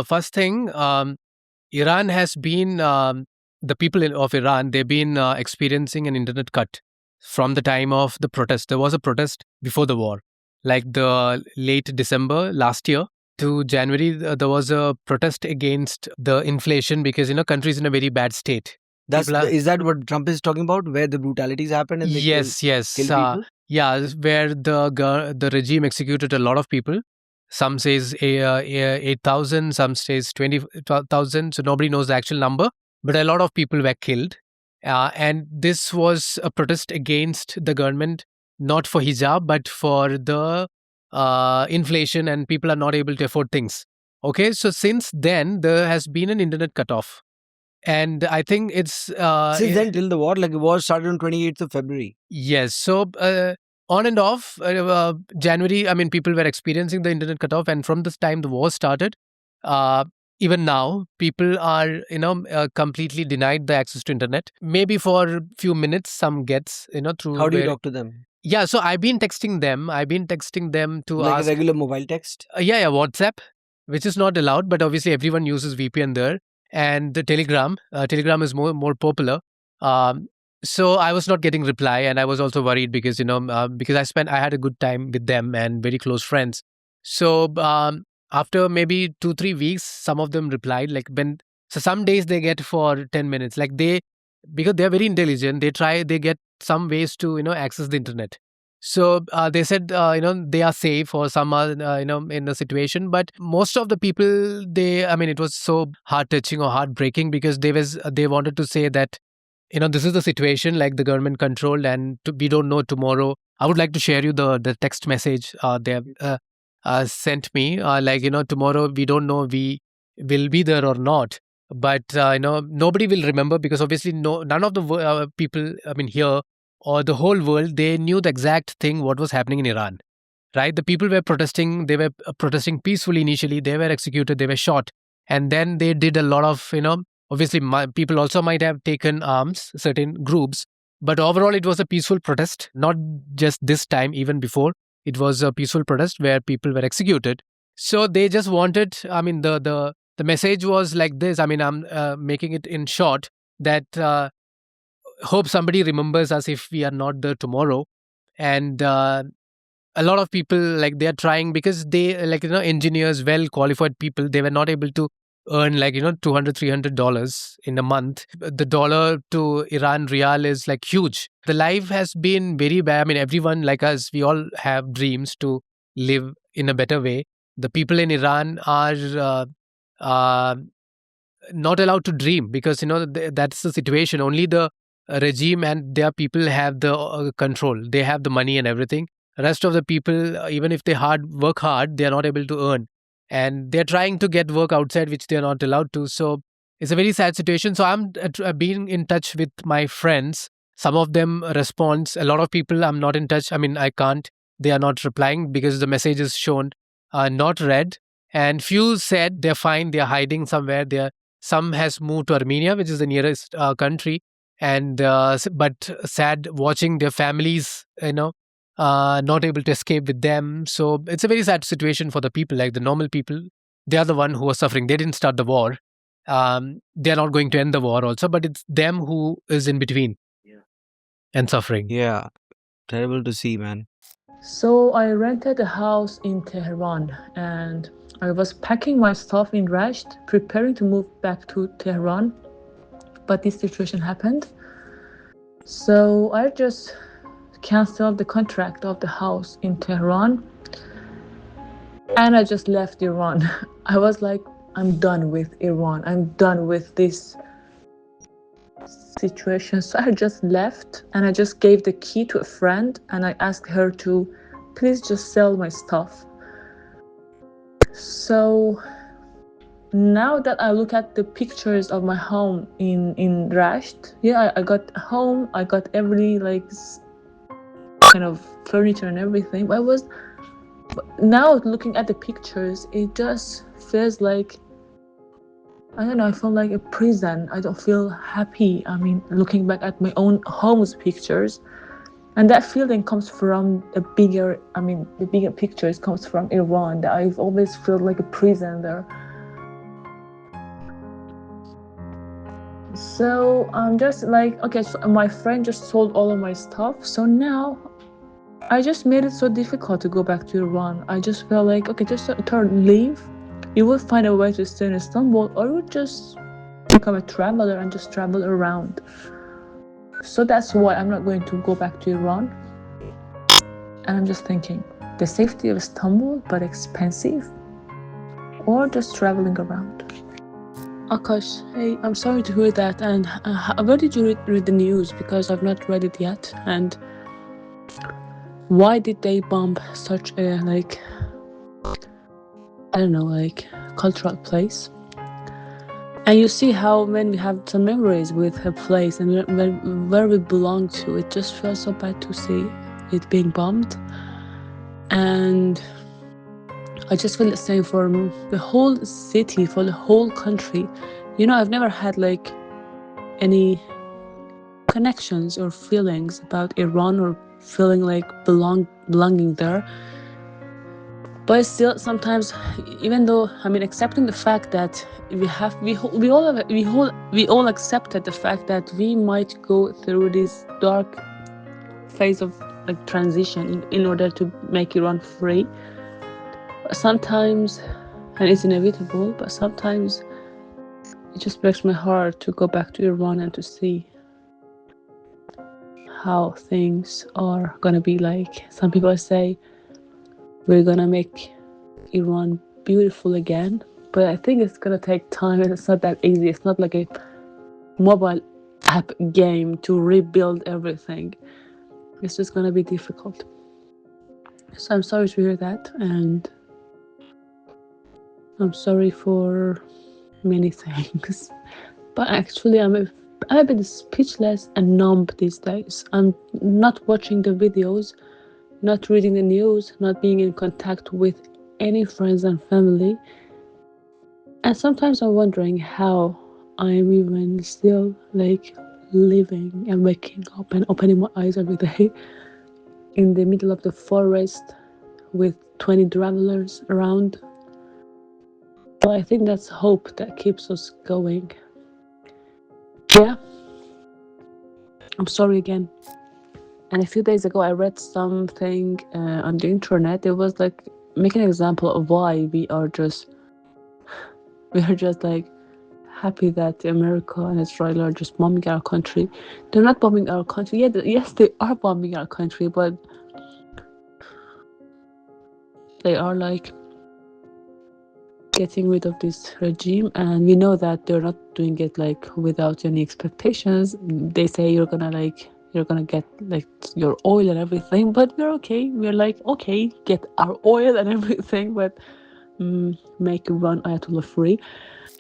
first thing, Iran has been, the people of Iran, they've been experiencing an internet cut from the time of the protest. There was a protest before the war, like the late December last year to January. There was a protest against the inflation because, country's in a very bad state. Is that what Trump is talking about, where the brutalities happen and they Yes, yes. kill people? Yeah, where the regime executed a lot of people. Some says 8,000, some says 20,000. So nobody knows the actual number, but a lot of people were killed. And this was a protest against the government, not for hijab, but for the inflation, and people are not able to afford things. Okay, so since then, there has been an internet cutoff. And I think it's Since then till the war, like the war started on 28th of February. yes. So on and off. January, I mean, people were experiencing the internet cutoff, and from this time the war started. Uh, Even now, people are completely denied the access to internet. Maybe for a few minutes, some gets through. How do you talk to them? Yeah, so I've been texting them. I've been texting them to Like ask. a regular mobile text? Yeah, WhatsApp, which is not allowed, but obviously everyone uses VPN there, and the Telegram. Telegram is more popular. Um, so I was not getting reply, and I was also worried because because I had a good time with them and very close friends. So after maybe 2-3 weeks, some of them replied like when. So some days they get for 10 minutes, like they because they are very intelligent. They get some ways to access the internet. So they said, they are safe or some are, in a situation. But most of the people, I mean, it was so heart touching or heartbreaking because they wanted to say that, this is the situation, like the government controlled, and we don't know tomorrow. I would like to share you the text message they have sent me. Like, tomorrow we don't know we will be there or not. But nobody will remember because obviously none of the people, I mean, here or the whole world, they knew the exact thing what was happening in Iran, right? The people were protesting. They were protesting peacefully initially. They were executed. They were shot, and then they did a lot of obviously people also might have taken arms, certain groups, but overall it was a peaceful protest. Not just this time, even before it was a peaceful protest where people were executed. So they just wanted. I mean, the message was like this. I mean, I'm making it in short that. Hope somebody remembers us if we are not there tomorrow. And a lot of people, like, they are trying because they, like, engineers, well qualified people, they were not able to earn like 200-300 dollars in a month. The dollar to Iran real is like huge. The life has been very bad. I mean, everyone like us, we all have dreams to live in a better way. The people in Iran are uh, not allowed to dream because that's the situation. Only the regime and their people have the control. They have the money and everything. Rest of the people, even if they work hard, they are not able to earn, and they're trying to get work outside, which they are not allowed to. So it's a very sad situation. So I'm being in touch with my friends. Some of them respond. A lot of people I'm not in touch. I mean, I can't. They are not replying because the message is shown not read. And few said they're fine. They're hiding somewhere. Some has moved to Armenia, which is the nearest country, and but sad watching their families, not able to escape with them. So it's a very sad situation for the people, like the normal people. They are the one who are suffering. They didn't start the war. They are not going to end the war also, but it's them who is in between and suffering. Yeah, terrible to see, man. So I rented a house in Tehran and I was packing my stuff in Rasht, preparing to move back to Tehran, but this situation happened. So I just canceled the contract of the house in Tehran and I just left Iran. I was like, I'm done with Iran. I'm done with this situation. So I just left and I just gave the key to a friend and I asked her to please just sell my stuff. So now that I look at the pictures of my home in Rasht, yeah, I got a home, I got every like kind of furniture and everything. Now looking at the pictures, it just feels like, I don't know, I feel like a prison. I don't feel happy. I mean, looking back at my own home's pictures, and that feeling comes from the bigger pictures comes from Iran, that I've always felt like a prison there. So I'm just like, okay, so my friend just sold all of my stuff. So now I just made it so difficult to go back to Iran. I just felt like, okay, just leave. You will find a way to stay in Istanbul, or you just become a traveler and just travel around. So that's why I'm not going to go back to Iran. And I'm just thinking, the safety of Istanbul, but expensive, or just traveling around. Akash, hey, I'm sorry to hear that. And where did you read the news? Because I've not read it yet. And why did they bomb such a, like, I don't know, like, cultural place? And you see how when we have some memories with a place and where we belong to, it just feels so bad to see it being bombed. And I just feel the same for the whole city, for the whole country. You know, I've never had like any connections or feelings about Iran or feeling like belonging there. But still, sometimes, even though accepting the fact that we all accepted the fact that we might go through this dark phase of like transition in order to make Iran free. Sometimes, and it's inevitable, but sometimes it just breaks my heart to go back to Iran and to see how things are gonna be like. Some people say we're gonna make Iran beautiful again, but I think it's gonna take time and it's not that easy. It's not like a mobile app game to rebuild everything. It's just gonna be difficult. So I'm sorry to hear that, and I'm sorry for many things. But actually, I'm a bit speechless and numb these days. I'm not watching the videos, not reading the news, not being in contact with any friends and family. And sometimes I'm wondering how I'm even still like living and waking up and opening my eyes every day in the middle of the forest with 20 travelers around. But I think that's hope that keeps us going. Yeah, I'm sorry again. And a few days ago, I read something on the internet. It was like making an example of why we are just like happy that America and Israel are just bombing our country. They're not bombing our country. Yes, they are bombing our country, but they are like getting rid of this regime, and we know that they're not doing it like without any expectations. They say you're gonna get like your oil and everything, but we're okay. We're like, okay, get our oil and everything, but make Iran Ayatollah free.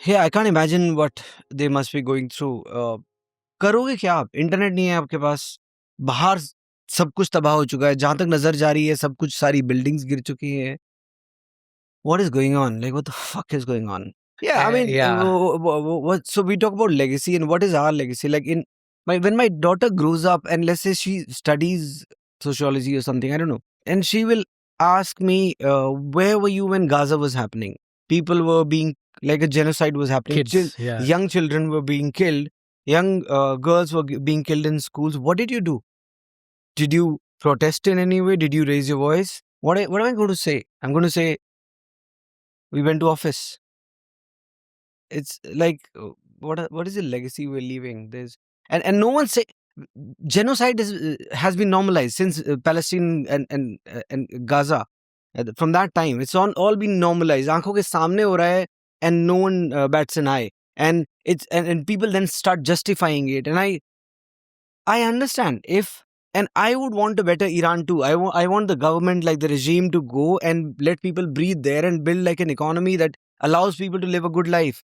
Yeah, I can't imagine what they must be going through. करोगे क्या आप? Internet नहीं है आपके पास, बाहर सब कुछ तबाह हो चुका है, जहां तक नजर जा रही है सब कुछ, सारी बिल्डिंग्स गिर चुकी हैं. What is going on? Like, what the fuck is going on? Yeah, I mean, Yeah. what? So we talk about legacy, and what is our legacy? Like, when my daughter grows up, and let's say she studies sociology or something, I don't know, and she will ask me, where were you when Gaza was happening? People were being, like, a genocide was happening. Kids, yeah. Young children were being killed. Young girls were being killed in schools. What did you do? Did you protest in any way? Did you raise your voice? What am I going to say? I'm going to say, we went to office. It's like, what is the legacy we're leaving? There's and no one say genocide has been normalized since Palestine and Gaza. From that time, it's all been normalized. आंखों के सामने हो रहा है, and no one bats an eye. And it's and people then start justifying it. And I understand if. And I would want a better Iran too. I want the government, like the regime, to go and let people breathe there and build like an economy that allows people to live a good life.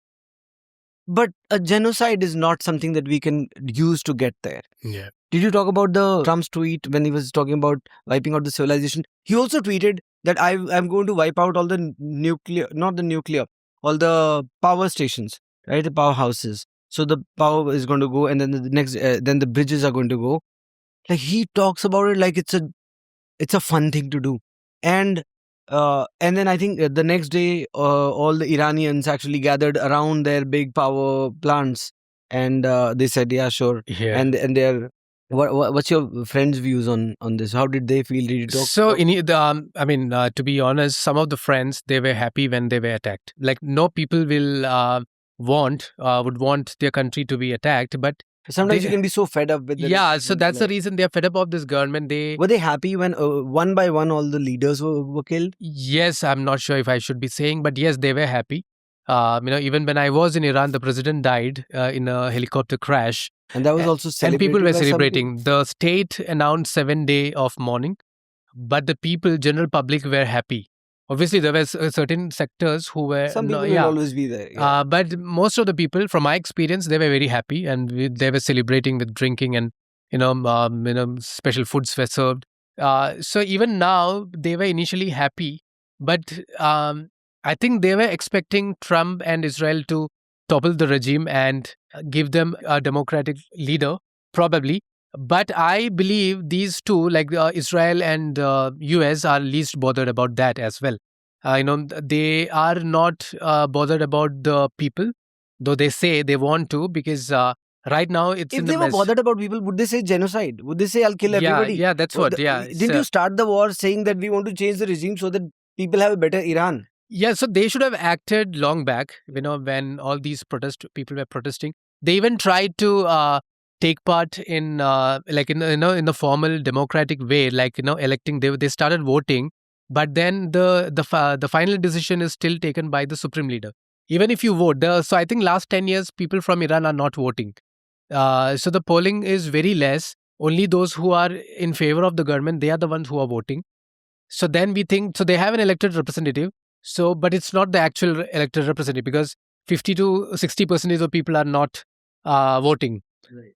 But a genocide is not something that we can use to get there. Yeah. Did you talk about the Trump's tweet when he was talking about wiping out the civilization? He also tweeted that I'm going to wipe out all the nuclear, not the nuclear, all the power stations, right? The powerhouses. So the power is going to go, and then the next, then the bridges are going to go. Like, he talks about it like it's a fun thing to do. And then I think the next day, all the Iranians actually gathered around their big power plants, and they said, "Yeah, sure." Yeah. And they're what's your friends' views on this? How did they feel? Did you talk? So, to be honest, some of the friends, they were happy when they were attacked. Like, no people will would want their country to be attacked, but Sometimes you can be so fed up with the yeah. So that's the reason they are fed up of this government. Were they happy when one by one all the leaders were killed? Yes, I'm not sure if I should be saying, but yes, they were happy. Even when I was in Iran, the president died in a helicopter crash. And that was also And celebrated. people were by some celebrating. people. The state announced 7 days of mourning, but the people, general public, were happy. Obviously, there were certain sectors who were Some people will always be there. Yeah. but most of the people, from my experience, they were very happy, and they were celebrating with drinking, and special foods were served. So even now, they were initially happy, but I think they were expecting Trump and Israel to topple the regime and give them a democratic leader, probably. But I believe these two, like Israel and US, are least bothered about that as well. They are not bothered about the people, though they say they want to, because right now it's If in the they were mess. bothered about people, would they say genocide? Would they say, I'll kill everybody? Yeah, that's what. Yeah, Didn't you start the war saying that we want to change the regime so that people have a better Iran? yeah, so they should have acted long back, when all these people were protesting. They even tried to take part in like in the formal democratic way, like electing. They started voting, but then the final decision is still taken by the supreme leader. Even if you vote, so I think last 10 years people from Iran are not voting. So the polling is very less. Only those who are in favor of the government, they are the ones who are voting. So then we think, so they have an elected representative. So, but it's not the actual elected representative, because 50 to 60% of people are not voting.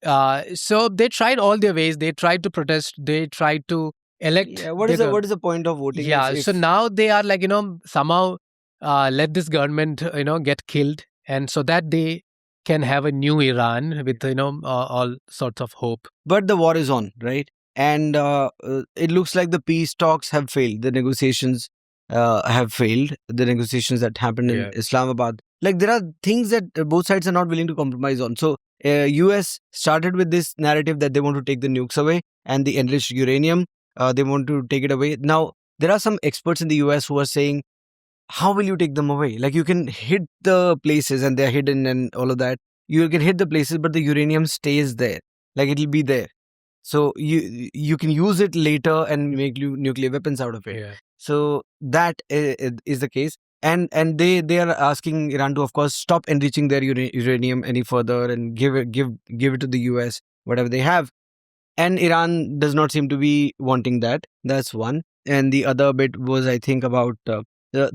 Right. So they tried all their ways. They tried to protest. They tried to elect. Yeah, what is the point of voting? Yeah. If So now they are like, somehow let this government, get killed, and so that they can have a new Iran with, all sorts of hope. but the war is on, right? And it looks like the peace talks have failed. The negotiations have failed. The negotiations that happened in Yeah. Islamabad. Like there are things that both sides are not willing to compromise on. So US started with this narrative that they want to take the nukes away and the enriched uranium. They want to take it away. Now there are some experts in the US who are saying, how will you take them away? Like you can hit the places and they're hidden and all of that. You can hit the places, but the uranium stays there. Like it'll be there. So you can use it later and make nuclear weapons out of it. Yeah. So that is the case. And they are asking Iran to, of course, stop enriching their uranium any further and give it to the US, whatever they have. And Iran does not seem to be wanting that. That's one. And the other bit was, I think, about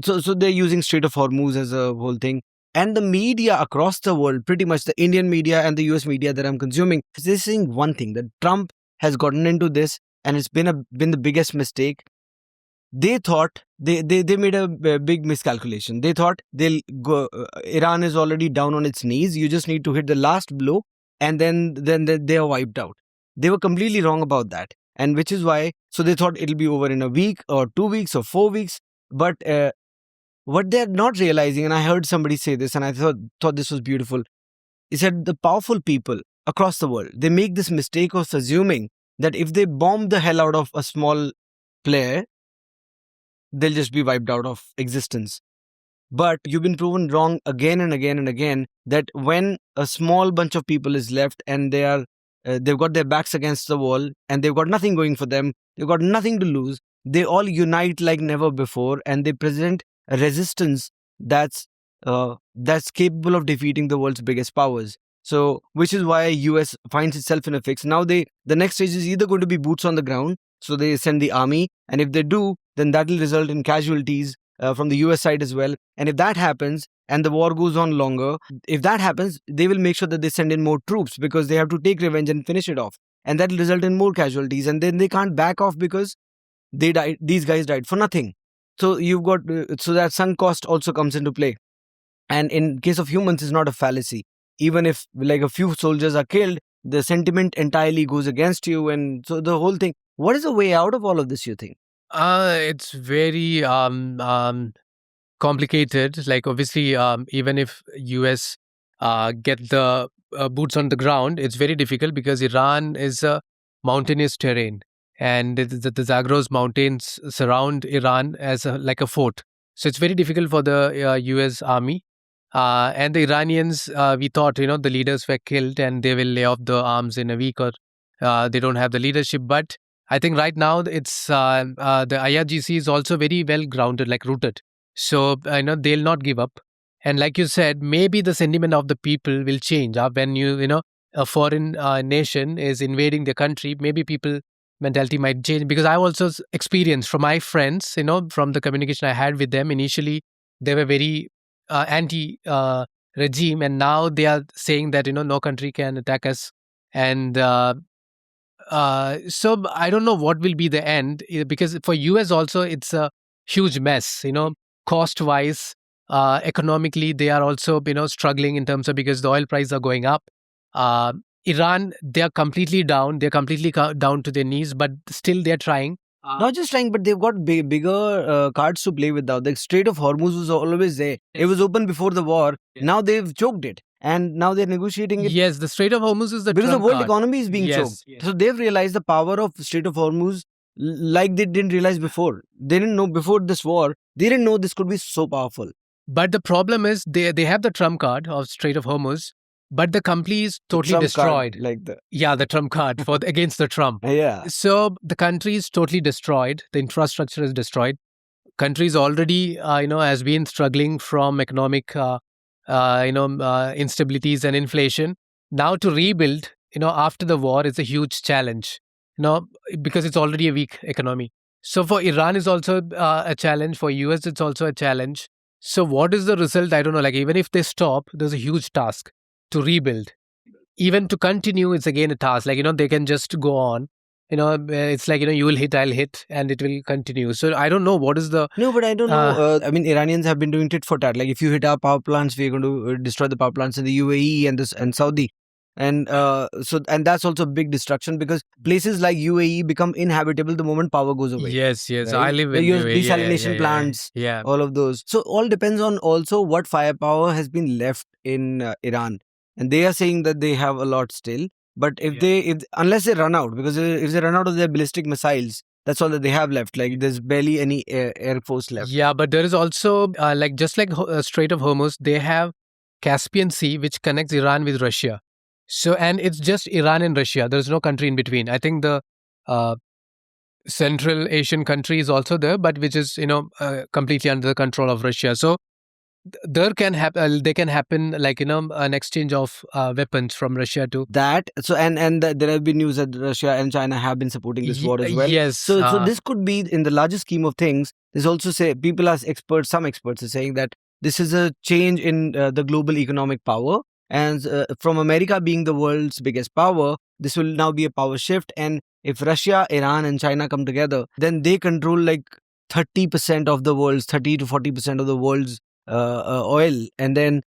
so they're using Strait of Hormuz as a whole thing. And the media across the world, pretty much the Indian media and the US media that I'm consuming, they're saying one thing, that Trump has gotten into this and it's been the biggest mistake. They thought they made a big miscalculation. They thought they'll go. Iran is already down on its knees. You just need to hit the last blow, and then they are wiped out. They were completely wrong about that, and which is why. So they thought it'll be over in a week or 2 weeks or 4 weeks. But what they're not realizing, and I heard somebody say this, and I thought this was beautiful. He said the powerful people across the world, they make this mistake of assuming that if they bomb the hell out of a small player, they'll just be wiped out of existence. But you've been proven wrong again and again and again, that when a small bunch of people is left and they've got their backs against the wall and they've got nothing going for them, they've got nothing to lose, they all unite like never before and they present a resistance that's capable of defeating the world's biggest powers. So, which is why US finds itself in a fix. Now the next stage is either going to be boots on the ground, so they send the army, and if they do, then that will result in casualties from the US side as well. And if that happens and the war goes on longer, if that happens, they will make sure that they send in more troops because they have to take revenge and finish it off. And that will result in more casualties. And then they can't back off because they died. These guys died for nothing. So you've got so that sunk cost also comes into play. And in case of humans, it's not a fallacy. Even if like a few soldiers are killed, the sentiment entirely goes against you, and so the whole thing. What is the way out of all of this, you think? It's very complicated. Like obviously, even if US get the boots on the ground, it's very difficult because Iran is a mountainous terrain, and the Zagros mountains surround Iran as like a fort. So it's very difficult for the US army. And the Iranians, we thought, the leaders were killed and they will lay off the arms in a week, or they don't have the leadership. But I think right now it's the IRGC is also very well grounded, like rooted. So they'll not give up. And like you said, maybe the sentiment of the people will change when a foreign nation is invading the country. Maybe people mentality might change, because I also experienced from my friends, from the communication I had with them. Initially, they were very anti regime, and now they are saying that no country can attack us, and So I don't know what will be the end, because for US also it's a huge mess. Cost wise, economically they are also struggling in terms of, because the oil prices are going up. Uh, Iran, they are completely down. They're completely down to their knees, but still they're trying. Not just trying, but they've got bigger cards to play with now. The Strait of Hormuz was always there. It was open before the war. Now they've choked it. And now they're negotiating it. Yes, the Strait of Hormuz is the Because the trump world card. economy is being Yes. choked. So they've realized the power of Strait of Hormuz like they didn't realize before. They didn't know before this war. They didn't know this could be so powerful. But the problem is they have the trump card of Strait of Hormuz, but the company is The totally trump destroyed. card, like the Yeah, the trump card for against the Trump. yeah. So the country is totally destroyed. The infrastructure is destroyed. Country is already, has been struggling from economic, instabilities and inflation. Now to rebuild, after the war is a huge challenge. Because it's already a weak economy. So for Iran is also a challenge. For US, it's also a challenge. So what is the result? I don't know. Like even if they stop, there's a huge task to rebuild. Even to continue, it's again a task. Like they can just go on. It's like you will hit, I'll hit, and it will continue. So I don't know what is the No, but I don't know. I mean, Iranians have been doing tit for tat. Like if you hit our power plants, we're going to destroy the power plants in the UAE and Saudi. And and that's also a big destruction, because places like UAE become inhabitable the moment power goes away. Yes, right? I live in Your UAE. desalination plants, Yeah. all of those. So all depends on also what firepower has been left in Iran, and they are saying that they have a lot still. But if unless they run out, because if they run out of their ballistic missiles, that's all that they have left. Like there's barely any air force left. Yeah, but there is also just like Strait of Hormuz, they have Caspian Sea, which connects Iran with Russia. So, and it's just Iran and Russia. There's no country in between. I think the Central Asian country is also there, but which is completely under the control of Russia. So there can happen. They can happen like an exchange of weapons from Russia to that. So there have been news that Russia and China have been supporting this war as well. Yes. So this could be, in the larger scheme of things, there's also people are experts. Some experts are saying that this is a change in the global economic power. And from America being the world's biggest power, this will now be a power shift. And if Russia, Iran, and China come together, then they control like 30% of the world's, 30 to 40% of the world's oil. And then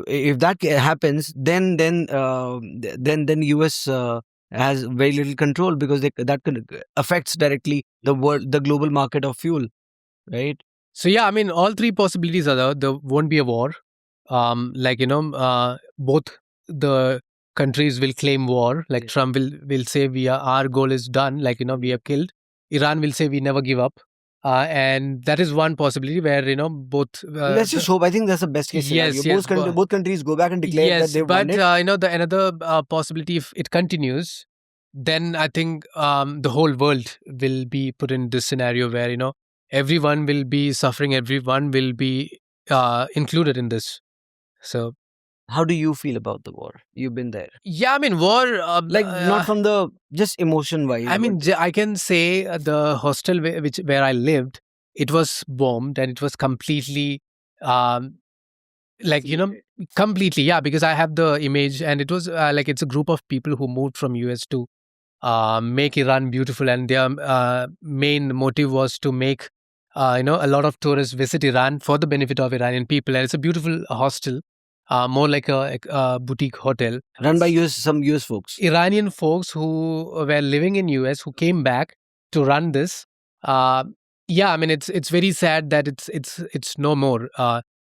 if that happens, then US has very little control, because that affects directly the global market of fuel, right? So yeah, I mean, all three possibilities are there. There won't be a war. Both the countries will claim war. Like Trump will say our goal is done. Like we have killed. Iran will say we never give up. And that is one possibility where both. Let's just hope. I think that's the best case scenario. Yes, both countries go back and declare that they won it. The another possibility, if it continues, then I think the whole world will be put in this scenario where everyone will be suffering. Everyone will be included in this. So, how do you feel about the war? You've been there. Yeah, I mean, war. Not from the just emotion wise. I mean, I can say the hostel where I lived, it was bombed and it was completely, completely. Yeah, because I have the image, and it was it's a group of people who moved from US to make Iran beautiful, and their main motive was to make a lot of tourists visit Iran for the benefit of Iranian people. And it's a beautiful hostel. More like a boutique hotel run by some US folks, Iranian folks who were living in US, who came back to run this. I mean, it's very sad that it's no more.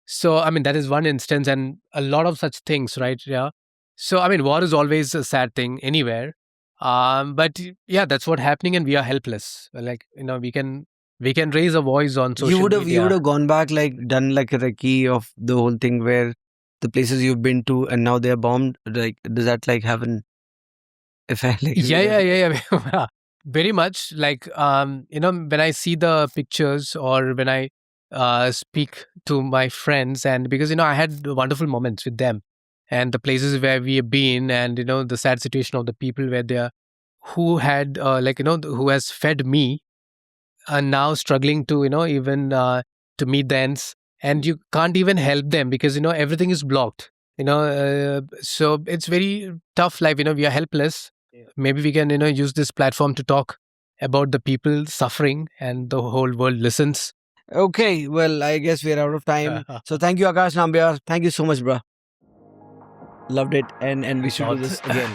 So I mean, that is one instance, and a lot of such things, right? Yeah. So I mean, war is always a sad thing anywhere. But yeah, that's what's happening, and we are helpless. Like we can raise a voice on social media. You would have gone back, done like a recce of the whole thing, where the places you've been to and now they're bombed. Like, does that have an effect? Yeah. Very much. Like when I see the pictures, or when I speak to my friends, and because I had wonderful moments with them, and the places where we have been, and the sad situation of the people where they are, who had who has fed me, are now struggling to even to meet the ends, and you can't even help them because everything is blocked. So it's very tough life. We are helpless. Maybe we can, use this platform to talk about the people suffering and the whole world listens. Okay, well, I guess we're out of time. So thank you, Aakash Nambiar. Thank you so much, bro. Loved it, and we Thanks a should do lot. this again.